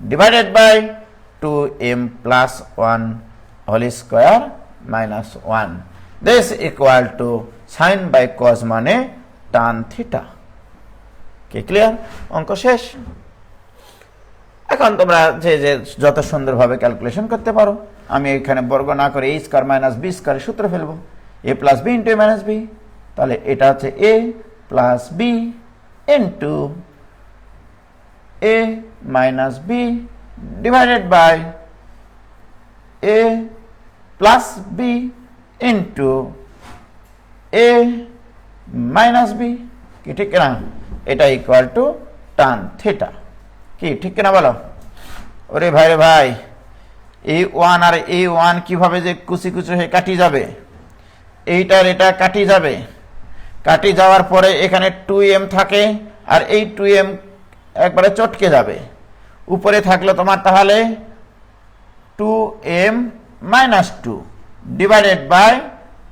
divided by 2m plus 1 whole square minus 1। This equal to sine by cos মানে tan থিটা। কি ক্লিয়ার? অঙ্ক শেষ। এখন তোমরা যে যত সুন্দরভাবে ক্যালকুলেশন করতে পারো। আমি এখানে বর্গ না করে a² মাইনাস b² সূত্র ফেলবো, a plus b into a minus b। তাহলে এটা হচ্ছে a plus b into a minus b divided by a plus b into a minus b। কি ঠিক না? এটা ইকুয়াল টু tan থিটা। কি ঠিক কিনা বলো? ওরে ভাই রে ভাই, a1 আর a1 কিভাবে যে কুচি হয়ে কাটি যাবে, এইটার এটা কাটি যাবে, কাটি যাওয়ার পরে এখানে 2m থাকে আর এই 2m একবারে চটকে যাবে। উপরে থাকলো তোমার তাহলে 2m minus 2 divided by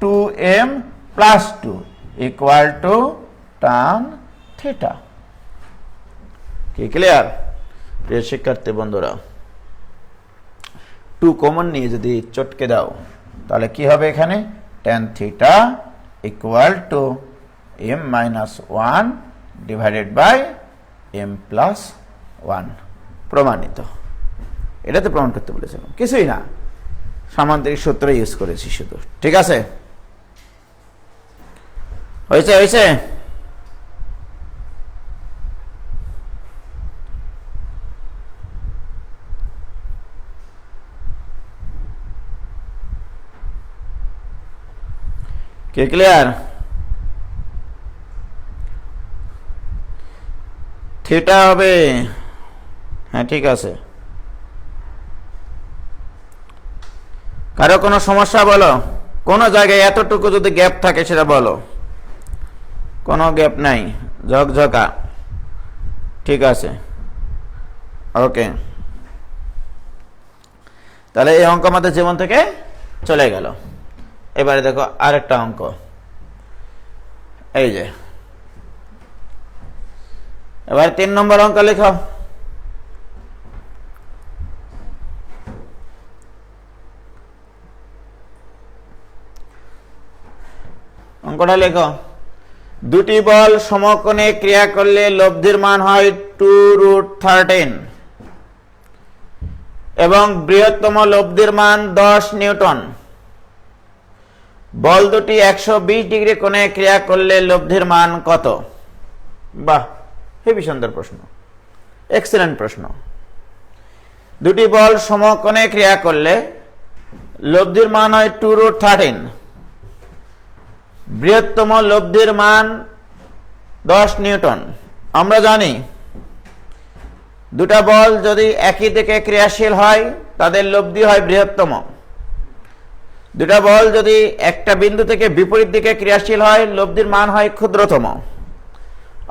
2m plus 2 equal to tan theta. কি ক্লিয়ার প্রিয় শিক্ষার্থী বন্ধুরা? 2 কমন নিয়ে যদি চটকে দাও তাহলে কি হবে? এখানে tan theta equal to m minus 1 divided by m plus 1। প্রমাণিত। এটাতে প্রমাণ করতে বলেছিলাম, কিছুই না, সামান্তরিক সূত্র ইউজ করেছি শুধু। ঠিক আছে, হয়েছে? কি ক্লিয়ার? থিটা হবে, হ্যাঁ ঠিক আছে। কারো কোনো সমস্যা বলো? কোনো জায়গায় এতটুকু যদি গ্যাপ থাকে সেটা বলো। কোনো গ্যাপ নাই, ঝকঝকা, ঠিক আছে, ওকে। তাহলে এই অঙ্ক আমাদের জীবন থেকে চলে গেল। এবারে দেখো আরেকটা অঙ্ক, এই যে এবার 3 নম্বর অঙ্ক লেখো। অঙ্কটা লেখো, দুটি বল সমকোণে ক্রিয়া করলে লব্ধির মান হয় 2√13 এবং বৃহত্তম লব্ধির মান 10 নিউটন। বল দুটি 120 ডিগ্রি কোণে ক্রিয়া করলে লব্ধির মান কত? বাহ, হেবি সুন্দর প্রশ্ন, এক্সেলেন্ট প্রশ্ন। দুটি বল সমকোণে ক্রিয়া করলে লব্ধির মান হয় 2√13, বৃহত্তম লব্ধির মান 10 নিউটন। আমরা জানি দুটা বল যদি একই দিকে ক্রিয়াশীল হয় তাদের লব্ধি হয় বৃহত্তম। দুটা বল যদি একটা বিন্দু থেকে বিপরীত দিকে ক্রিয়াশীল হয় লব্ধির মান হয় ক্ষুদ্রতম।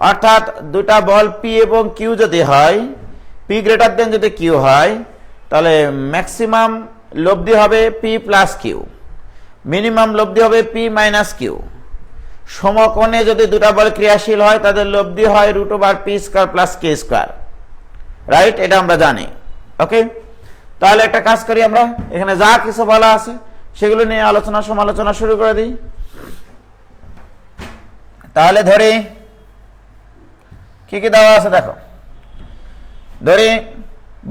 অর্থাৎ দুটা বল পি এবং কিউ যদি হয়, পি গ্রেটার দেন যদি কিউ হয়, তাহলে ম্যাক্সিমাম লব্ধি হবে পি প্লাস কিউ, মিনিমাম লব্ধি হবে পি মাইনাস কিউ। সমকোণে যদি দুটা বল ক্রিয়াশীল হয় তাদের লব্ধি হয় √p² প্লাস k², রাইট? এটা আমরা জানি, ওকে। তাহলে একটা কাজ করি, আমরা এখানে যা কিছু বলা আছে সেগুলো নিয়ে আলোচনা সমালোচনা শুরু করে দিই। তাহলে ধরি কি কি দেওয়া আছে দেখো। ধরি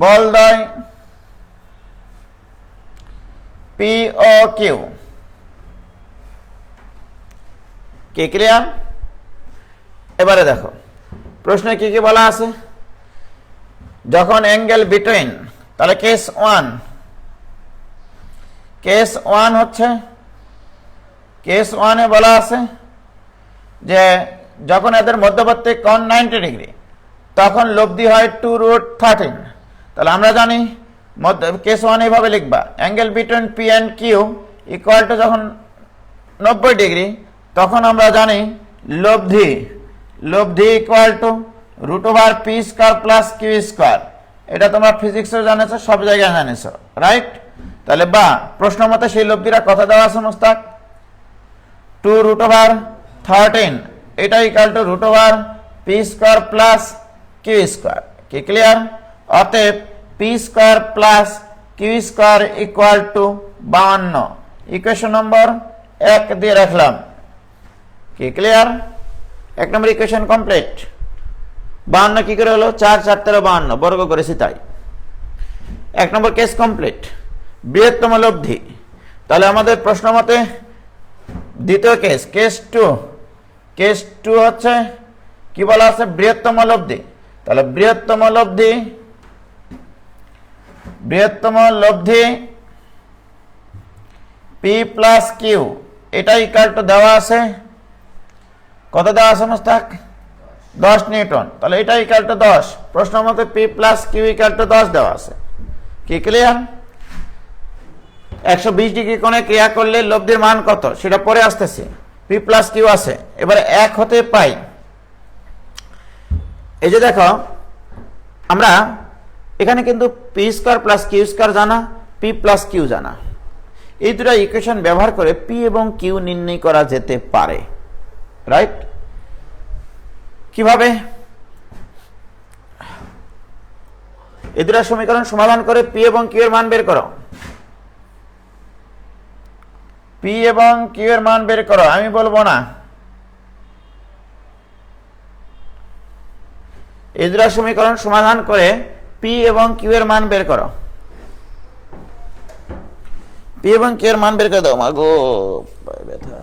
বল দ্বয় পি ও কিউ, কি ক্লিয়ার? এবারে দেখো প্রশ্নে কি কি বলা আছে। যখন অ্যাঙ্গেল বিটুইন, তাহলে কেস 1 হচ্ছে, কেস 1-এ বলা আছে যে যখন এদের মধ্যবর্তী কোণ 90 ডিগ্রি তখন লব্ধি হয় 2√13। তাহলে আমরা জানি কেস 1 এইভাবে লিখবা, angle between P and Q equal to যখন 90 ডিগ্রি তখন আমরা জানি লব্ধি equal to √p² plus q²। এটা তোমরা ফিজিক্সও জানেছো, সব জায়গায় জানেছো, রাইট? তাহলে বা প্রশ্ন মতে সেই লব্ধিরা কত দেওয়া আছে মোস্তাক? 2√13, এটা equal to √p² plus q², কি ক্লিয়ার? অতএব p² plus q² equal to 52। Equation number 1 দিয়ে রাখলাম, কি ক্লিয়ার? 1 নম্বর ইকুয়েশন কমপ্লিট। 52 কি করে হলো? 4 4 13 52, বর্গ করেছি তাই। 1 নম্বর কেস কমপ্লিট। বৃহত্তম লব্ধি, তাহলে আমাদের প্রশ্ন মতে দ্বিতীয় কেস 2 হচ্ছে কি বলা আছে? বৃহত্তম লব্ধি। তাহলে বৃহত্তম লব্ধি পি প্লাস কিউ, এটা ইকুয়াল টু দেওয়া আছে, কত দেওয়া আছে মোস্তাক? 10 নিউটন। তাহলে এটা ইকুয়াল টু 10, প্রশ্ন মতে P plus Q equal to 10 দেওয়া আছে, কি ক্লিয়ার? 120 ডিগ্রি কোণে ক্রিয়া করলে লব্ধির মান কত সেটা পরে আসতেছে। পি প্লাস কিউ আছে, এবারে 1 হতে পাই। এই যে দেখো আমরা এখানে কিন্তু p² প্লাস q² জানা, p প্লাস কিউ জানা, এই দুটো ইকুয়েশন ব্যবহার করে পি এবং কিউ নির্ণয় করা যেতে পারে, রাইট? কিভাবে? এই দুটো সমীকরণ সমাধান করে পি এবং কিউ এর মান বের করো। পি এবং কিউ এর মান বের করো, আমি বলবো না। এই দুটো সমীকরণ সমাধান করে পি এবং কিউ এর মান বের করো। পি এবং কিউ এর মান বের করে দাও। মাগো ব্যথা।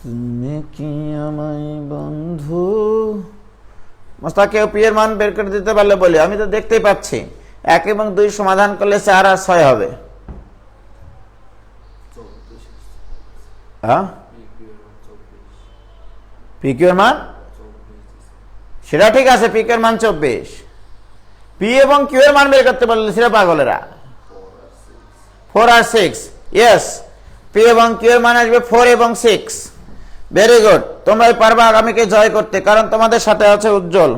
তুমি কি আমায় বন্ধু মোস্তাক কেউ পি এর মান বের করে দিতে পারলে বলি, আমি তো দেখতেই পাচ্ছি 1 এবং 2 সমাধান করলে 4 আর 6 হবে। হ্যাঁ পি কিউ এর মান সেটা ঠিক আছে, পি কিউ এর মান 24। পি এবং কিউ এর মান বের করতে পারলে সেটা পাগলেরা। 4 আর 6, ইয়েস, পি এবং কিউ এর মান আসবে 4 এবং 6। ভেরি গুড, তোমরাই পারবা আগামীকে জয় করতে, কারণ তোমাদের সাথে আছে উজ্জ্বল।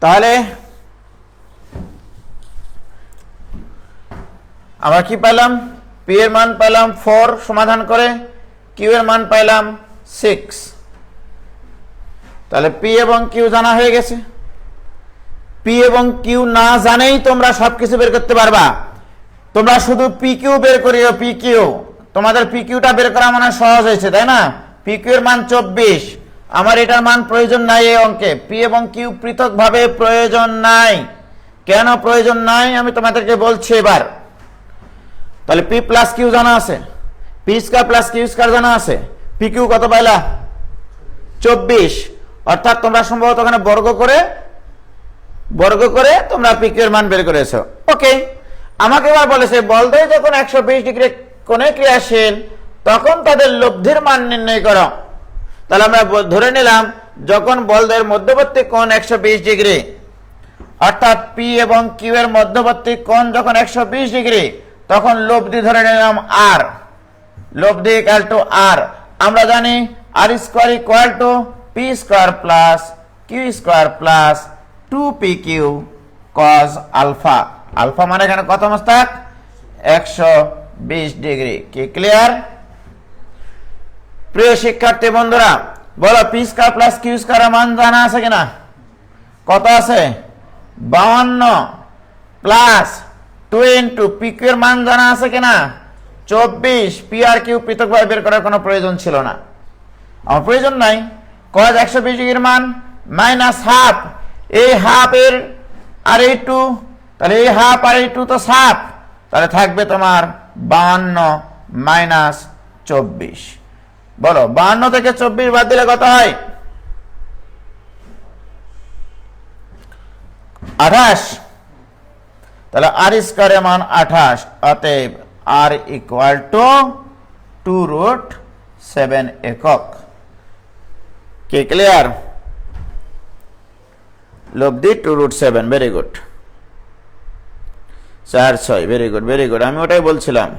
তাহলে আমরা কি পেলাম? পি এর মান পেলাম 4 সমাধান করে, কিউ এর মান পেলাম 6। তাহলে পি এবং কিউ জানা হয়ে গেছে। পি এবং কিউ না জানেই তোমরা সবকিছু বের করতে পারবা। তোমরা শুধু পি কিউ বের করিও, পি কিউ, তোমাদের পি কিউটা বের করা মানে সহজ হয়েছে, তাই না? পি কিউ এর মান 24, আমার এটার মান প্রয়োজন নাই এই অঙ্কে। পি এবং কিউ পৃথকভাবে প্রয়োজন নাই। কেন প্রয়োজন নাই আমি তোমাদেরকে বলছি এবার। তাহলে পি প্লাস কিউ জানা আছে, P square plus Q square জানা আছে, পি কিউ কত পাইলা? 24। অর্থাৎ তোমরা সম্ভবত ওখানে বর্গ করে তোমরা পি কিউ এর মান বের করেছো। ওকে, আমাকে এবার বলেছে বলদের যখন 120 ডিগ্রি কোণে ক্রিয়াশীল তখন তাদের লব্ধির মান নির্ণয় করো। তাহলে আমরা ধরে নিলাম যখন বলদের মধ্যবর্তী কোণ 120 ডিগ্রি, অর্থাৎ পি এবং কিউ এর মধ্যবর্তী কোণ যখন 120 ডিগ্রি, তখন লব্ধি ধরে নিলাম আর। লব্ধি ইকুয়াল টু আর। আমরা জানি R square equal to P square plus Q square plus 2pq cos alpha. Alpha মানে এখানে কত মোস্তাক? 120 ডিগ্রি। কি ক্লিয়ার? প্রিয় শিক্ষার্থী বন্ধুরা, বলো P square plus Q square এর মান জানা আছে কিনা? কত আছে? 52 প্লাস 2 ইনটু পি কিউ এর মান জানা আছে কিনা? 24। পি আর কিউ পৃথকভাবে বের করার কোনো প্রয়োজন ছিল না, আমার প্রয়োজন নাই। cos 120 ডিগ্রির মান মাইনাস হাফ, এই হাফ এর আর এই 2, তাহলে এই হাফ আর এই 2 তো হাফ, তাহলে থাকবে তোমার 52 মাইনাস 24। বলো 52 থেকে 24 বাদ দিলে কত হয়? 28। তাহলে আর স্কয়ারের মান 28, অতএব আর ইকুয়াল টু 2√7 একক। কি ক্লিয়ার? লব্ধি 2√7। Very good, 4/6। Very good, very good, আমি ওটাই বলছিলাম।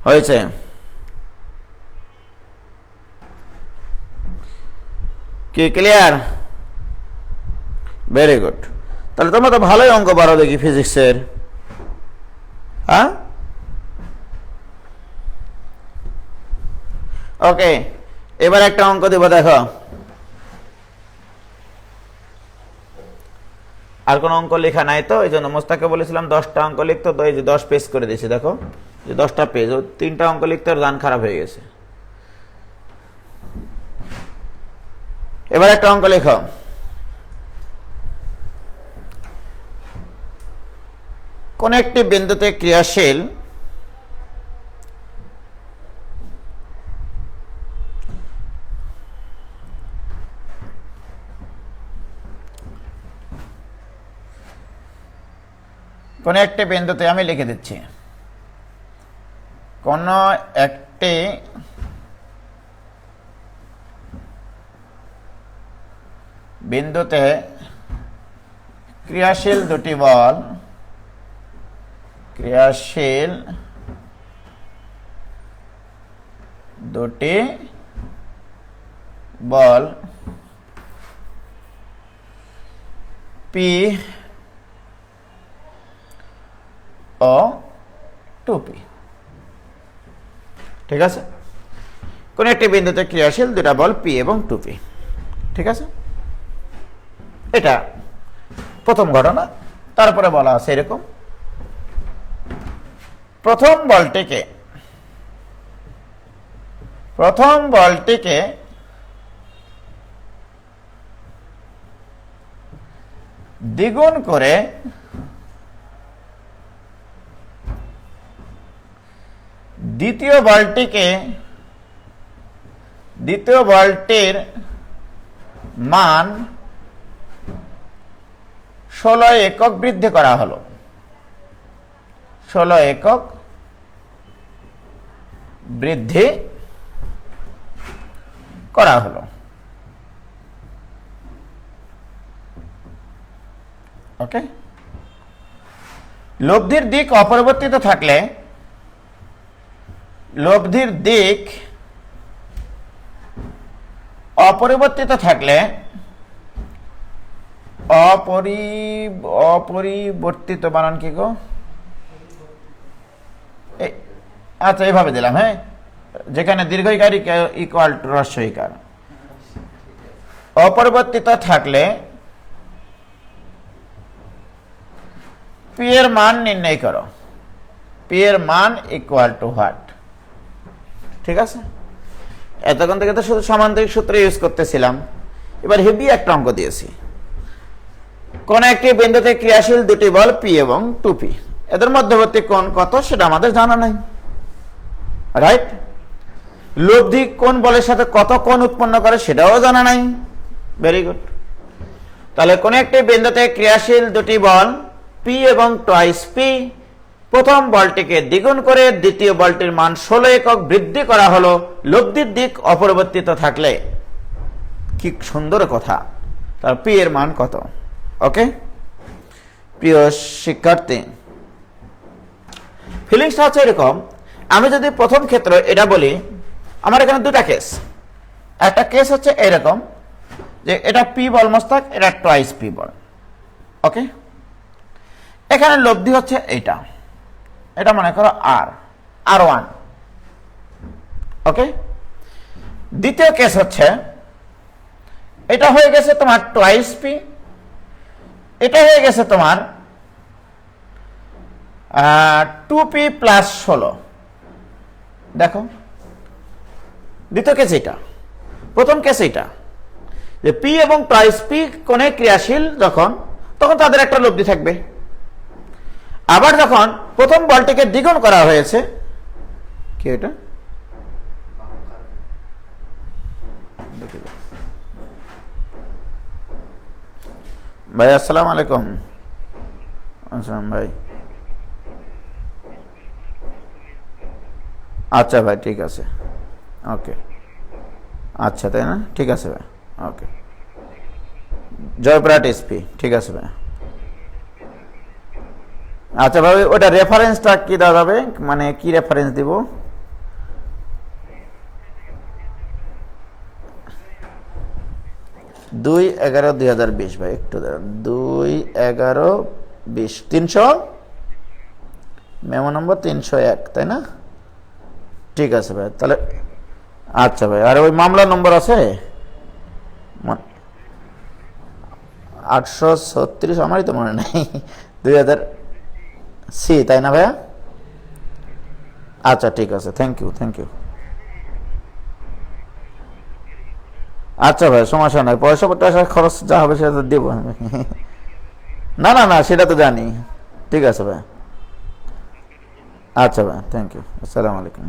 হয়েছে? কি ক্লিয়ার? Very good. তাহলে তোমরা তো ভালোই অঙ্ক পারো দেখি ফিজিক্সের। হ্যাঁ, ওকে, এবার একটা অঙ্ক দেব, দেখো। আর কোন অঙ্ক লেখা নাই তো, এই জন্য মোস্তাকে বলেছিলাম 10টা অঙ্ক লিখতো, তো এই যে 10 পেজ করে দিয়েছি। দেখো যে 10টা পেজ, ও 3টা অঙ্ক লিখতে ওর গান খারাপ হয়ে গেছে। এবার একটা অঙ্ক লেখো। কোন একটি বিন্দুতে ক্রিয়াশীল কোন একটি বিন্দুতে, আমি লিখে দিচ্ছি, কোন একটি বিন্দুতে ক্রিয়াশীল দুটি বল, ক্রিয়াশীল দুটি বল পি ও 2p। ঠিক আছে? কোন একটি বিন্দুতে ক্রিয়াশীল দুটা বল পি এবং 2p। ঠিক আছে, এটা প্রথম ঘটনা। তারপরে বলা আছে এরকম, প্রথম বলটিকে দ্বিগুণ করে দ্বিতীয় বলটির মান 16 একক বৃদ্ধি করা হলো। 16 একক বৃদ্ধি করা হলো। ওকে, লব্ধির দিক অপরিবর্তিত থাকলে অপরিবর্তিত বানান কি গো? আচ্ছা, এইভাবে দিলাম, হ্যাঁ, যেখানে দীর্ঘইকার ইকুয়াল টু হ্রস্বইকার। অপরিবর্তিত থাকলে পি এর মান নির্ণয় করো। পি এর মান ইকুয়াল টু হোয়াট? ঠিক আছে, এতক্ষণ থেকে তো শুধু সামান্তরিক সূত্র ইউজ করতেছিলাম। এবার হেভি একটা অঙ্ক দিয়েছি। কোন একটি বিন্দুতে ক্রিয়াশীল দুটি বল পি এবং 2p, এদের মধ্যবর্তী কোণ কত সেটা আমাদের জানা নাই, রাইট? লব্ধি কোন বলের সাথে কত কোণ উৎপন্ন করে সেটাও জানা নাই। Very good. তাহলে কোন একটি বিন্দুতে ক্রিয়াশীল দুটি বল পি এবং টুয়াইস পি, প্রথম বলটিকে দ্বিগুণ করে দ্বিতীয় বলটির মান 16 একক বৃদ্ধি করা হলো লব্ধির দিক অপরিবর্তিত থাকলে। কি সুন্দর কথা। তার পি এর মান কত? ওকে প্রিয় শিক্ষার্থী, ফিলিংসটা হচ্ছে এরকম। আমি যদি প্রথম ক্ষেত্র এটা বলি, আমার এখানে দুটা কেস। একটা কেস হচ্ছে এরকম যে এটা পি বল মস্তক, এটা টুয়াইস পি বল। ওকে, এখানে লব্ধি হচ্ছে এটা মনে করো R1। ওকে, দ্বিতীয় কেস হচ্ছে এটা হয়ে গেছে তোমার টুয়াইস পি, এটা হয়ে গেছে তোমার 2p প্লাস 16। দেখো, দ্বিতীয় কেস এটা, প্রথম কেস এটা যে পি এবং টুয়াইস পি কোণে ক্রিয়াশীল যখন, তখন তাদের একটা লব্ধি থাকবে। আবার যখন প্রথম বলটিকে দ্বিগুণ করা হয়েছে, কি এটা ভাই? আসসালামু আলাইকুম। আসসালাম ভাই। আচ্ছা ভাই, ঠিক আছে, ওকে, আচ্ছা, তাই না? ঠিক আছে ভাই, ওকে। জয়পুরহাট এসপি, ঠিক আছে ভাই। আচ্ছা ভাই, ওটা রেফারেন্সটা কি দেওয়া যাবে, মানে কি রেফারেন্স দিব? দুই 11/2020 ভাই, একটু দাঁড়ান। 2/11/20 300 মেমো নম্বর 301, তাই না? ঠিক আছে ভাই, তাহলে আচ্ছা ভাই। আর ওই মামলা নম্বর আছে 836, আমারই তো মনে নেই, 2000 সি, তাই না ভাইয়া? আচ্ছা, ঠিক আছে, থ্যাংক ইউ। আচ্ছা ভাই, সমস্যা নাই, পয়সা খরচ যা হবে সেটা দেবো। না না না, সেটা তো জানি। ঠিক আছে ভাই, আচ্ছা ভাই, থ্যাংক ইউ। আসসালামু আলাইকুম।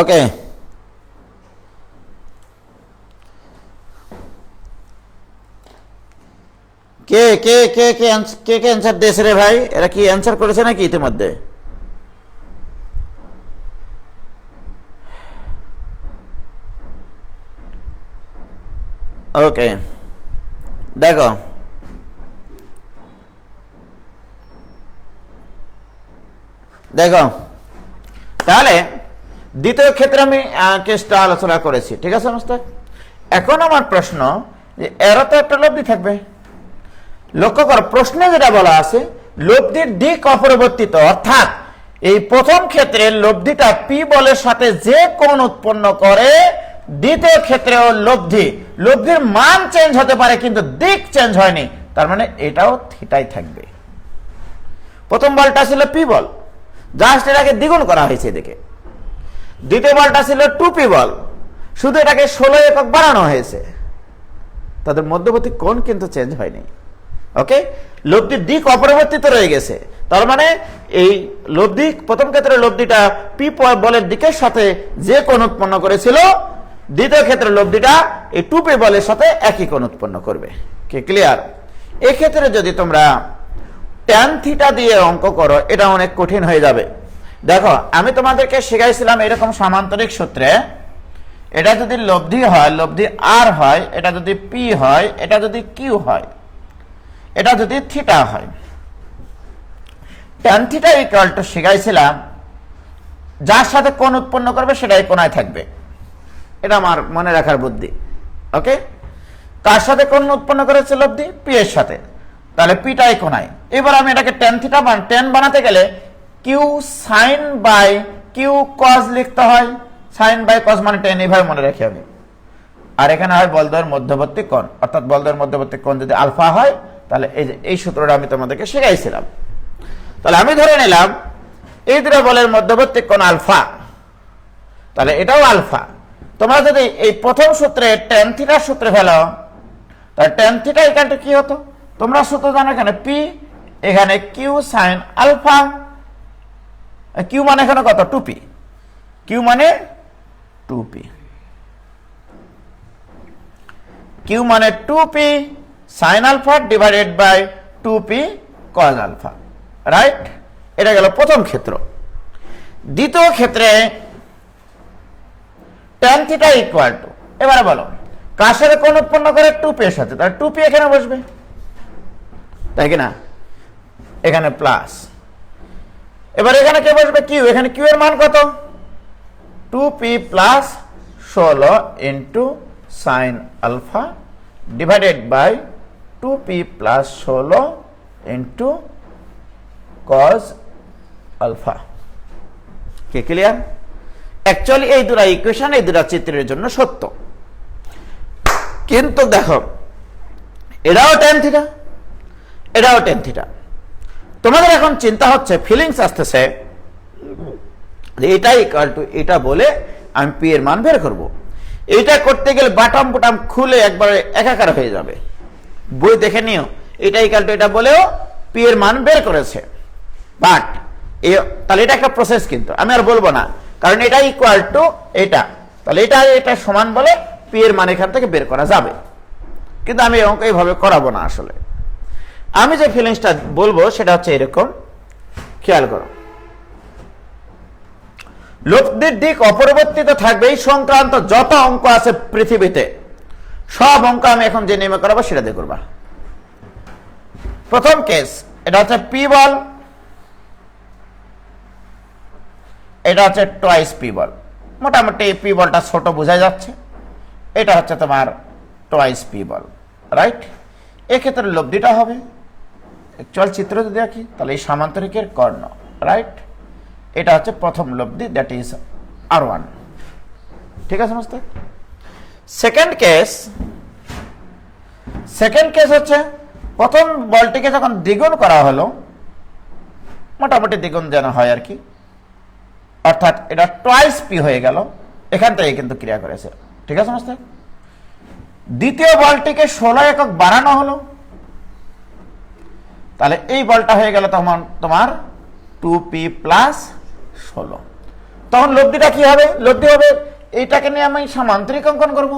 ওকে, কে কে কে কে কে কে অ্যান্সার দিয়েছে রে ভাই? এরা কি অ্যান্সার করেছে নাকি ইতিমধ্যে? ওকে, দেখো, তাহলে দ্বিতীয় ক্ষেত্রে আমি কেসটা আলোচনা করেছি, ঠিক আছে মুস্তাক? এখন আমার প্রশ্ন যে এরও তো একটা লব্ধি থাকবে। লক্ষ্য কর, প্রশ্নে যেটা বলা আছে লব্ধির দিক অপরিবর্তিত, অর্থাৎ এই প্রথম ক্ষেত্রে লব্ধিটা পি বলের সাথে যে কোণ উৎপন্ন করে, দ্বিতীয় ক্ষেত্রেও লব্ধির মান চেঞ্জ হতে পারে কিন্তু দিক চেঞ্জ হয়নি, তার মানে এটাও থিটাই থাকবে। প্রথম বলটা ছিল পি বল, জাস্ট এটাকে দ্বিগুণ করা হয়েছে এদিকে। দ্বিতীয় বলটা ছিল 2p বল, শুধু এটাকে 16 একক বাড়ানো হয়েছে, তাদের মধ্যবর্তী কোণ কিন্তু চেঞ্জ হয়নি। ওকে, লব্ধির দিক অপরিবর্তিত রয়ে গেছে। তার মানে এই লব্ধি, প্রথম ক্ষেত্রে লব্ধিটা পি বলের দিকের সাথে যে কোণ উৎপন্ন করেছিল, দ্বিতীয় ক্ষেত্রে লব্ধিটা এই 2p বলের সাথে একই কোণ উৎপন্ন করবে। কি ক্লিয়ার? এক্ষেত্রে যদি তোমরা ট্যান থিটা দিয়ে অঙ্ক করো, এটা অনেক কঠিন হয়ে যাবে। দেখো, আমি তোমাদেরকে শেখাইছিলাম এরকম সামান্তরিক সূত্রে, এটা যদি লব্ধি হয়, লব্ধি আর হয়, এটা যদি পি হয়, এটা যদি কিউ হয়, এটা যদি থিটা হয়, ট্যান থিটা ইকুয়াল টু শিখাইছিলাম যার সাথে কোণ উৎপন্ন করবে সেটাই কোণায় থাকবে। এটা আমার মনে রাখার বুদ্ধি। ওকে, কার সাথে কোণ উৎপন্ন করেছে লব্ধি? পি এর সাথে, তাহলে পিটাই কোণায়। এবার আমি এটাকে ট্যান থিটা ট্যান বানাতে গেলে Q sine by Q cos লিখতে হয়। সাইন বাই কজ মানে ট্যান, এইভাবে মনে রাখি আমি। আর এখানে হয় বলদয়ের মধ্যবর্তী কোণ, অর্থাৎ বলদয়ের মধ্যবর্তী কোণ যদি আলফা হয়, তাহলে এই সূত্রটা আমি তোমাদেরকে শেখাইছিলাম। তাহলে আমি ধরে নিলাম এই দুটো বলের মধ্যবর্তী কোণ আলফা, তাহলে এটাও আলফা। তোমরা যদি এই প্রথম সূত্রে ট্যান থিটার সূত্রে ফেলো, তাহলে ট্যান থিটা এখানটা কি হতো? তোমরা সূত্র জানো, এখানে পি, এখানে কিউ সাইন আলফা। কিউ মানে এখানে কত? 2p। কিউ মানে 2p, কিউ মানে 2p sine alpha divided by 2p cos alpha, right? এটা গেল প্রথম ক্ষেত্র। দ্বিতীয় ক্ষেত্রে ট্যান থিটা ইকুয়াল টু, এবারে বলো কার সাথে কোণ উৎপন্ন করে? 2p এর সাথে, তাহলে 2p এখানে বসবে, তাই কিনা? এখানে প্লাস, এবার এখানে কে বসবে? কিউ। এখানে কিউ এর মান কত? 2p plus 16 into sine alpha divided by 2p plus 16 into cos alpha. কি ক্লিয়ার? অ্যাকচুয়ালি এই দুটো ইকুয়েশন, এই দুটো চিত্রের জন্য সত্য, কিন্তু দেখো এটাও ট্যান থিটা, এটাও ট্যান থিটা। তোমাদের এখন চিন্তা হচ্ছে, ফিলিংস আসতেছে, এটা ইকুয়াল টু এটা বলে আমি পি এর মান বের করব। এটা করতে গেলে বাটাম বুটাম খুলে একবারে একাকার হয়ে যাবে। বই দেখে নিও, এটা ইকুয়াল টু এটা বলেও পি এর মান বের করেছে। বাট তাহলে এটা একটা প্রসেস, কিন্তু আমি আর বলবো না, কারণ এটা ইকুয়াল টু এটা, তাহলে এটা সমান বলে পি এর মান এখান থেকে বের করা যাবে। কিন্তু আমি অঙ্ক এইভাবে করাবো না। আসলে আমি যে ফিলিংসটা বলবো সেটা হচ্ছে এরকম, খেয়াল করো। লব্ধির দিক অপরিবর্তিত থাকবে এই সংক্রান্ত যত অঙ্ক আছে পৃথিবীতে, সব অঙ্ক আমি এখন যে নেমে করাবো সেটা দিয়ে করবা। প্রথম কেস, এটা হচ্ছে পি বল, এটা হচ্ছে টুয়াইস পি বল। মোটামুটি পি বলটা ছোট বোঝা যাচ্ছে, এটা হচ্ছে তোমার টুয়াইস পি বল, রাইট? এক্ষেত্রে লব্ধিটা হবে, অ্যাকচুয়াল চিত্র যদি দেখি তাহলে এই সামান্তরিকের কর্ণ, রাইট? এটা হচ্ছে প্রথম লব্ধি, দ্যাট ইজ R1। ঠিক আছে সমস্ত? সেকেন্ড কেস হচ্ছে প্রথম বলটিকে যখন দ্বিগুণ করা হলো, মোটামুটি দ্বিগুণ যেন হয় আর কি, অর্থাৎ এটা টুয়াইস পি হয়ে গেল, এখান থেকে কিন্তু ক্রিয়া করেছে। ঠিক আছে সমস্ত? দ্বিতীয় বলটিকে 16 একক বাড়ানো হলো, তাহলে এই বলটা হয়ে গেল তখন তোমার 2p প্লাস 16। তখন লব্ধিটা কি হবে? লব্ধি হবে এইটাকে নিয়ে আমি সামান্তরিক অঙ্কন করব।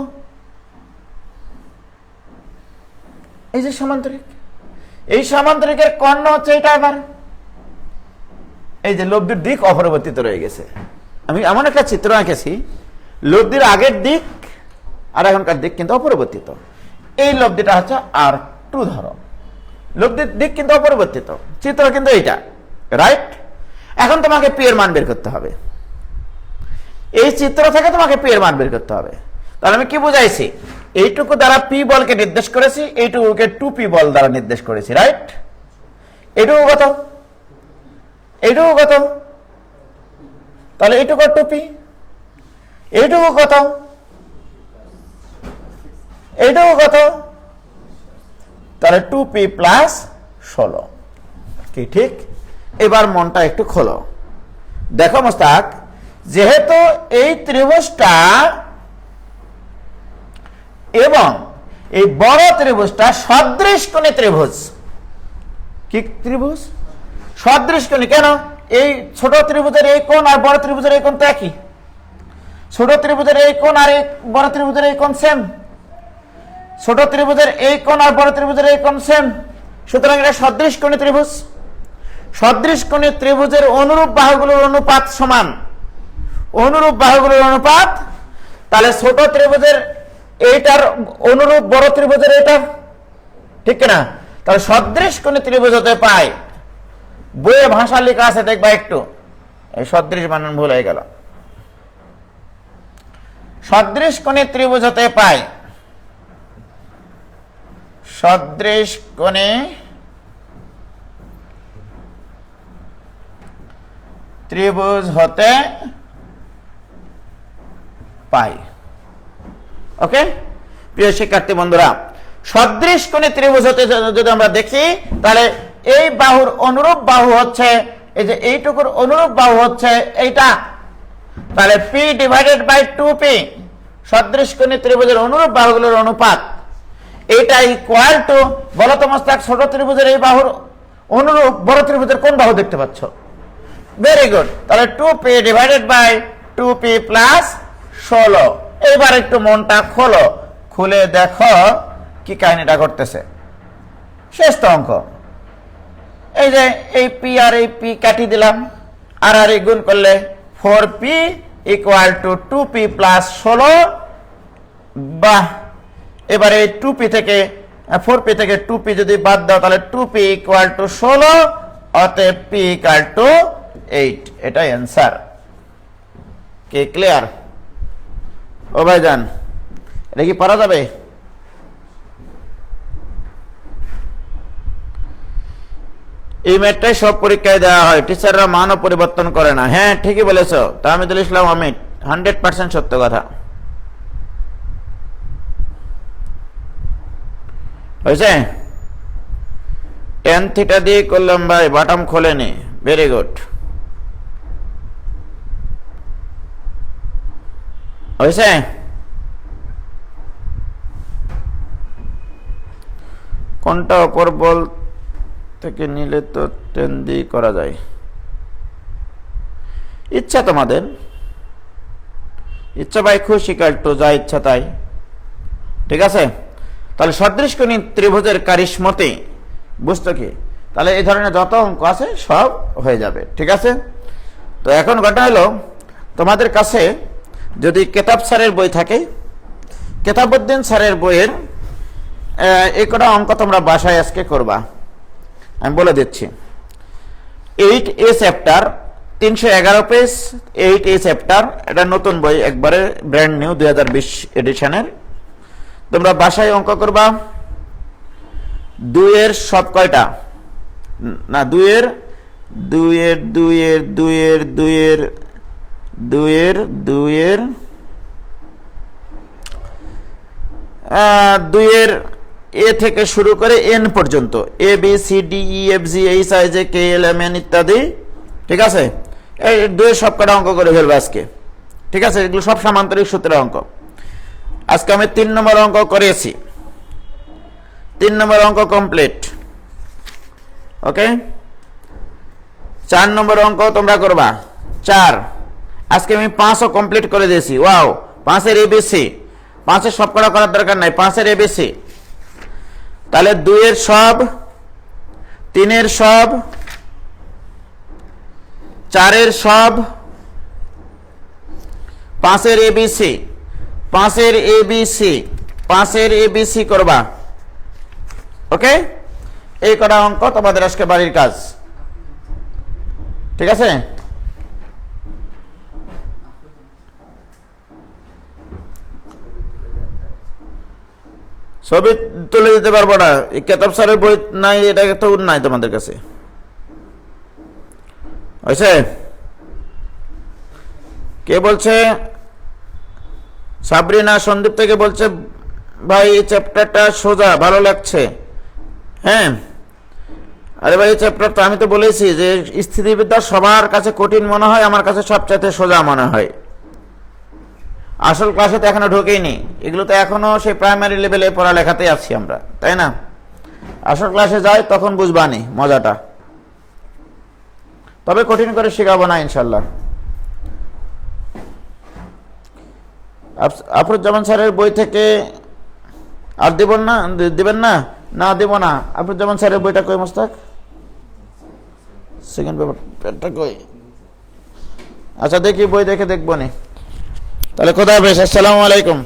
এই যে সামান্তরিক, এই সামান্তরিকের কর্ণ হচ্ছে এটা। এবার এই যে লব্ধির দিক অপরিবর্তিত রয়ে গেছে, আমি এমন একটা চিত্র আঁকেছি, লব্ধির আগের দিক আর এখনকার দিক কিন্তু অপরিবর্তিত। এই লব্ধিটা হচ্ছে R2 ধরো, লব্ধির দিক কিন্তু অপরিবর্তিত, চিত্র কিন্তু এইটা, রাইট? এখন তোমাকে পি এর মান বের করতে হবে, এই চিত্র থেকে তোমাকে পি এর মান বের করতে হবে। তাহলে আমি কি বুঝাইছি? এইটুকু দ্বারা পি বলকে নির্দেশ করেছি, এইটুকুকে 2p বল দ্বারা নির্দেশ করেছি, রাইট? এইটুকু কত? এইটুকু কত? তাহলে এইটুকু 2p, এইটুকু কত? এইটুকু কত? তাহলে 2p প্লাস 16। কি ঠিক? এবার মনটা একটু খোলো, দেখো মোস্তাক, যেহেতু এই ত্রিভুজটা এবং এই বড় ত্রিভুজটা সদৃশ কোণী ত্রিভুজ, কি ত্রিভুজ? সদৃশ কোণী। কেন? এই ছোট ত্রিভুজের এই কোণ আর বড় ত্রিভুজের এই কোণ তো একই। ছোট ত্রিভুজের এই কোণ আর এই বড় ত্রিভুজের এই কোণ সেম। ছোট ত্রিভুজের এই কোণ আর বড় ত্রিভুজের এই কোণ সেম। সুতরাং এটা সদৃশ কোণী ত্রিভুজ। সদৃশ কোণী ত্রিভুজের অনুরূপ বাহুগুলোর অনুপাত সমান। অনুরূপ বাহুগুলোর অনুপাত, তাহলে ছোট ত্রিভুজের এইটার অনুরূপ বড় ত্রিভুজের এইটার, ঠিক না? তাহলে সদৃশ কোণী ত্রিভুজ হতে পায়, বইয়ে ভাষা লেখা আছে দেখবা একটু, এই সদৃশ বানান ভুল হয়ে গেল। সদৃশ কোণী ত্রিভুজ হতে পায়, সদৃশ কোণী ত্রিভুজ হতে পাই। ওকে প্রিয় শিক্ষার্থী বন্ধুরা, সদৃশ কোণী ত্রিভুজ হতে যদি আমরা দেখি, তাহলে এই বাহুর অনুরূপ বাহু হচ্ছে এই যে এইটুকুর অনুরূপ বাহু হচ্ছে এইটা, তাহলে p ডিভাইডেড বাই 2p সদৃশ কোণী ত্রিভুজের অনুরূপ বাহুগুলোর অনুপাত, এটা ইকুয়াল টু, বলো তো মোস্তাক, ছোট ত্রিভুজের এই বাহুর অনুরূপ বড় ত্রিভুজের কোন বাহু দেখতে পাচ্ছ? ভেরি গুড, তাহলে 2p divided by 2p plus 16। এবার একটু মনটা খোলো, খুলে দেখো কি কাহিনীটা ঘটতেছে। শেষ তো অঙ্ক। এই যে এই p আর এই p কাটি দিলাম, আর আর গুণ করলে 4p equal to 2p plus 16। বাহ, এবারে এই 2p থেকে 4p থেকে 2p যদি বাদ দাও, তাহলে 2p ইকুয়াল টু 16, অতএব p ইকুয়াল টু 8। এটাই অ্যান্সার। কে ক্লিয়ার? ও ভাইজান, এটা কি পারা যাবে? এই ম্যাথটাই সব পরীক্ষায় দেওয়া হয়, টিচাররা মানও পরিবর্তন করে না। হ্যাঁ ঠিকই বলেছ তাহমিদুল ইসলাম অমিত, 100% সত্য কথা। হয়েছে? tan থিটা দিয়ে করলাম ভাই, বাটাম খোলেনি। Very good. হয়েছে? কোনটা অপর বল থেকে নিলে তো টেন দিয়ে করা যায়? ইচ্ছা তোমাদের, ইচ্ছা ভাই খুশি কাটতো, যা ইচ্ছা তাই। ঠিক আছে, তাহলে সদৃশ কোণী ত্রিভুজের কারিশমতে বুঝতো কি, তাহলে এই ধরনের যত অঙ্ক আছে সব হয়ে যাবে। ঠিক আছে, তো এখন ঘটনা হলো, তোমাদের কাছে যদি কেতাব স্যারের বই থাকে, কেতাবউদ্দিন স্যারের বইয়ের এই কটা অঙ্ক তোমরা বাসায় আজকে করবা। আমি বলে দিচ্ছি, 8A chapter 311 page, 8A chapter, এটা নতুন বই, একবারে ব্র্যান্ড নিউ 2020 এডিশনের। তোমরা বাসায় অঙ্ক করবা। 2 এর সব কয়টা? না, 2 এর 2 এর 2 এর 2 এর 2 এর 2 এর 2 এর 2 এর এ থেকে শুরু করে এন পর্যন্ত, A B C D E F G H I J K L M N ইত্যাদি। ঠিক আছে, এই 2 এর সব কটা অঙ্ক করে ফেলবে আজকে। ঠিক আছে, এগুলো সব সামান্তরিক সূত্রের অঙ্ক। আজকে আমি 3 নম্বর অঙ্ক করেছি, 3 নম্বর অঙ্ক কমপ্লিট। ওকে, 4 নম্বর অঙ্ক তোমরা করবা। 4 আজকে আমি 5ও কমপ্লিট করে দিয়েছি। ওয়াও, 5 এর এবিসি, 5 এর সব কটা করার দরকার নাই, 5 এর এবিসি। তাহলে 2 এর সব, 3 এর সব, 4 এর সব, 5 এর এবিসি, 5 এর এবিসি, 5 এর এবিসি করবা। ওকে, এই কটা অঙ্ক তোমাদের আজকে বাড়ির কাজ। ঠিক আছে, ছবি তুলে দিতে পারবো না, এই কেতাব স্যারের বই নাই, এটা তো নাই তোমাদের কাছে। হয়েছে? কে বলছে? সাবরিনা সন্দীপ থেকে বলছে, ভাই এই চ্যাপ্টারটা সোজা, ভালো লাগছে। হ্যাঁ, আরে ভাই এই চ্যাপ্টার তো আমি তো বলেছি যে স্থিতিবিদ্যা সবার কাছে কঠিন মনে হয়, আমার কাছে সবচাইতে সোজা মনে হয়। আসল ক্লাসে তো এখনো ঢোকেইনি, এগুলো তো এখনো সেই প্রাইমারি লেভেলে পড়ালেখাতেই আছি আমরা, তাই না? আসল ক্লাসে যাই তখন বুঝবানি মজাটা, তবে কঠিন করে শেখাবো না ইনশাল্লাহ। আফরুজ্জামান স্যারের বই থেকে আর দিবেন না? না দেব না। আফরুজ্জামান স্যারের বইটা কই মোস্তাক? সেকেন্ড পেপারটা কই? আচ্ছা দেখি, বই দেখে দেখবো নি। তাহলে খোদা হাফেজ, আসসালামু আলাইকুম।